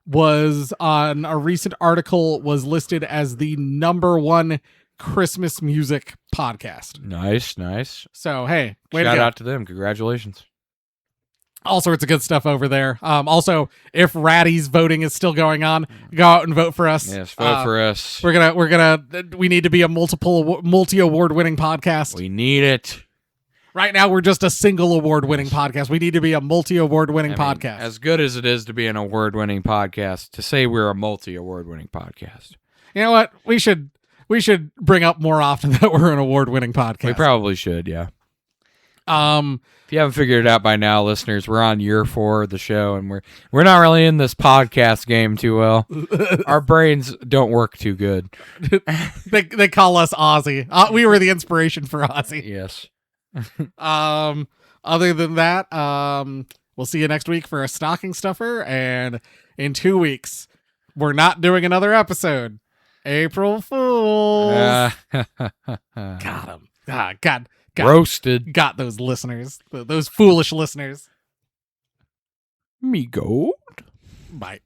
Was on a recent article, was listed as the #1 Christmas music podcast. Nice. So, hey, shout out to them. Congratulations. All sorts of good stuff over there. Also, if Ratty's voting is still going on, go out and vote for us. Yes, vote for us. We need to be a multi-award winning podcast. We need it. Right now, we're just a single award-winning podcast. We need to be a multi-award-winning podcast. As good as it is to be an award-winning podcast, to say we're a multi-award-winning podcast. You know what? We should bring up more often that we're an award-winning podcast. We probably should, yeah. If you haven't figured it out by now, listeners, we're on year 4 of the show, and we're not really in this podcast game too well. Our brains don't work too good. they call us Ozzy. We were the inspiration for Ozzy. Yes. Other than that, we'll see you next week for a stocking stuffer, and in 2 weeks we're not doing another episode. April Fools. Got him. God. Roasted. Got those listeners, those foolish listeners. Me gold. Bye.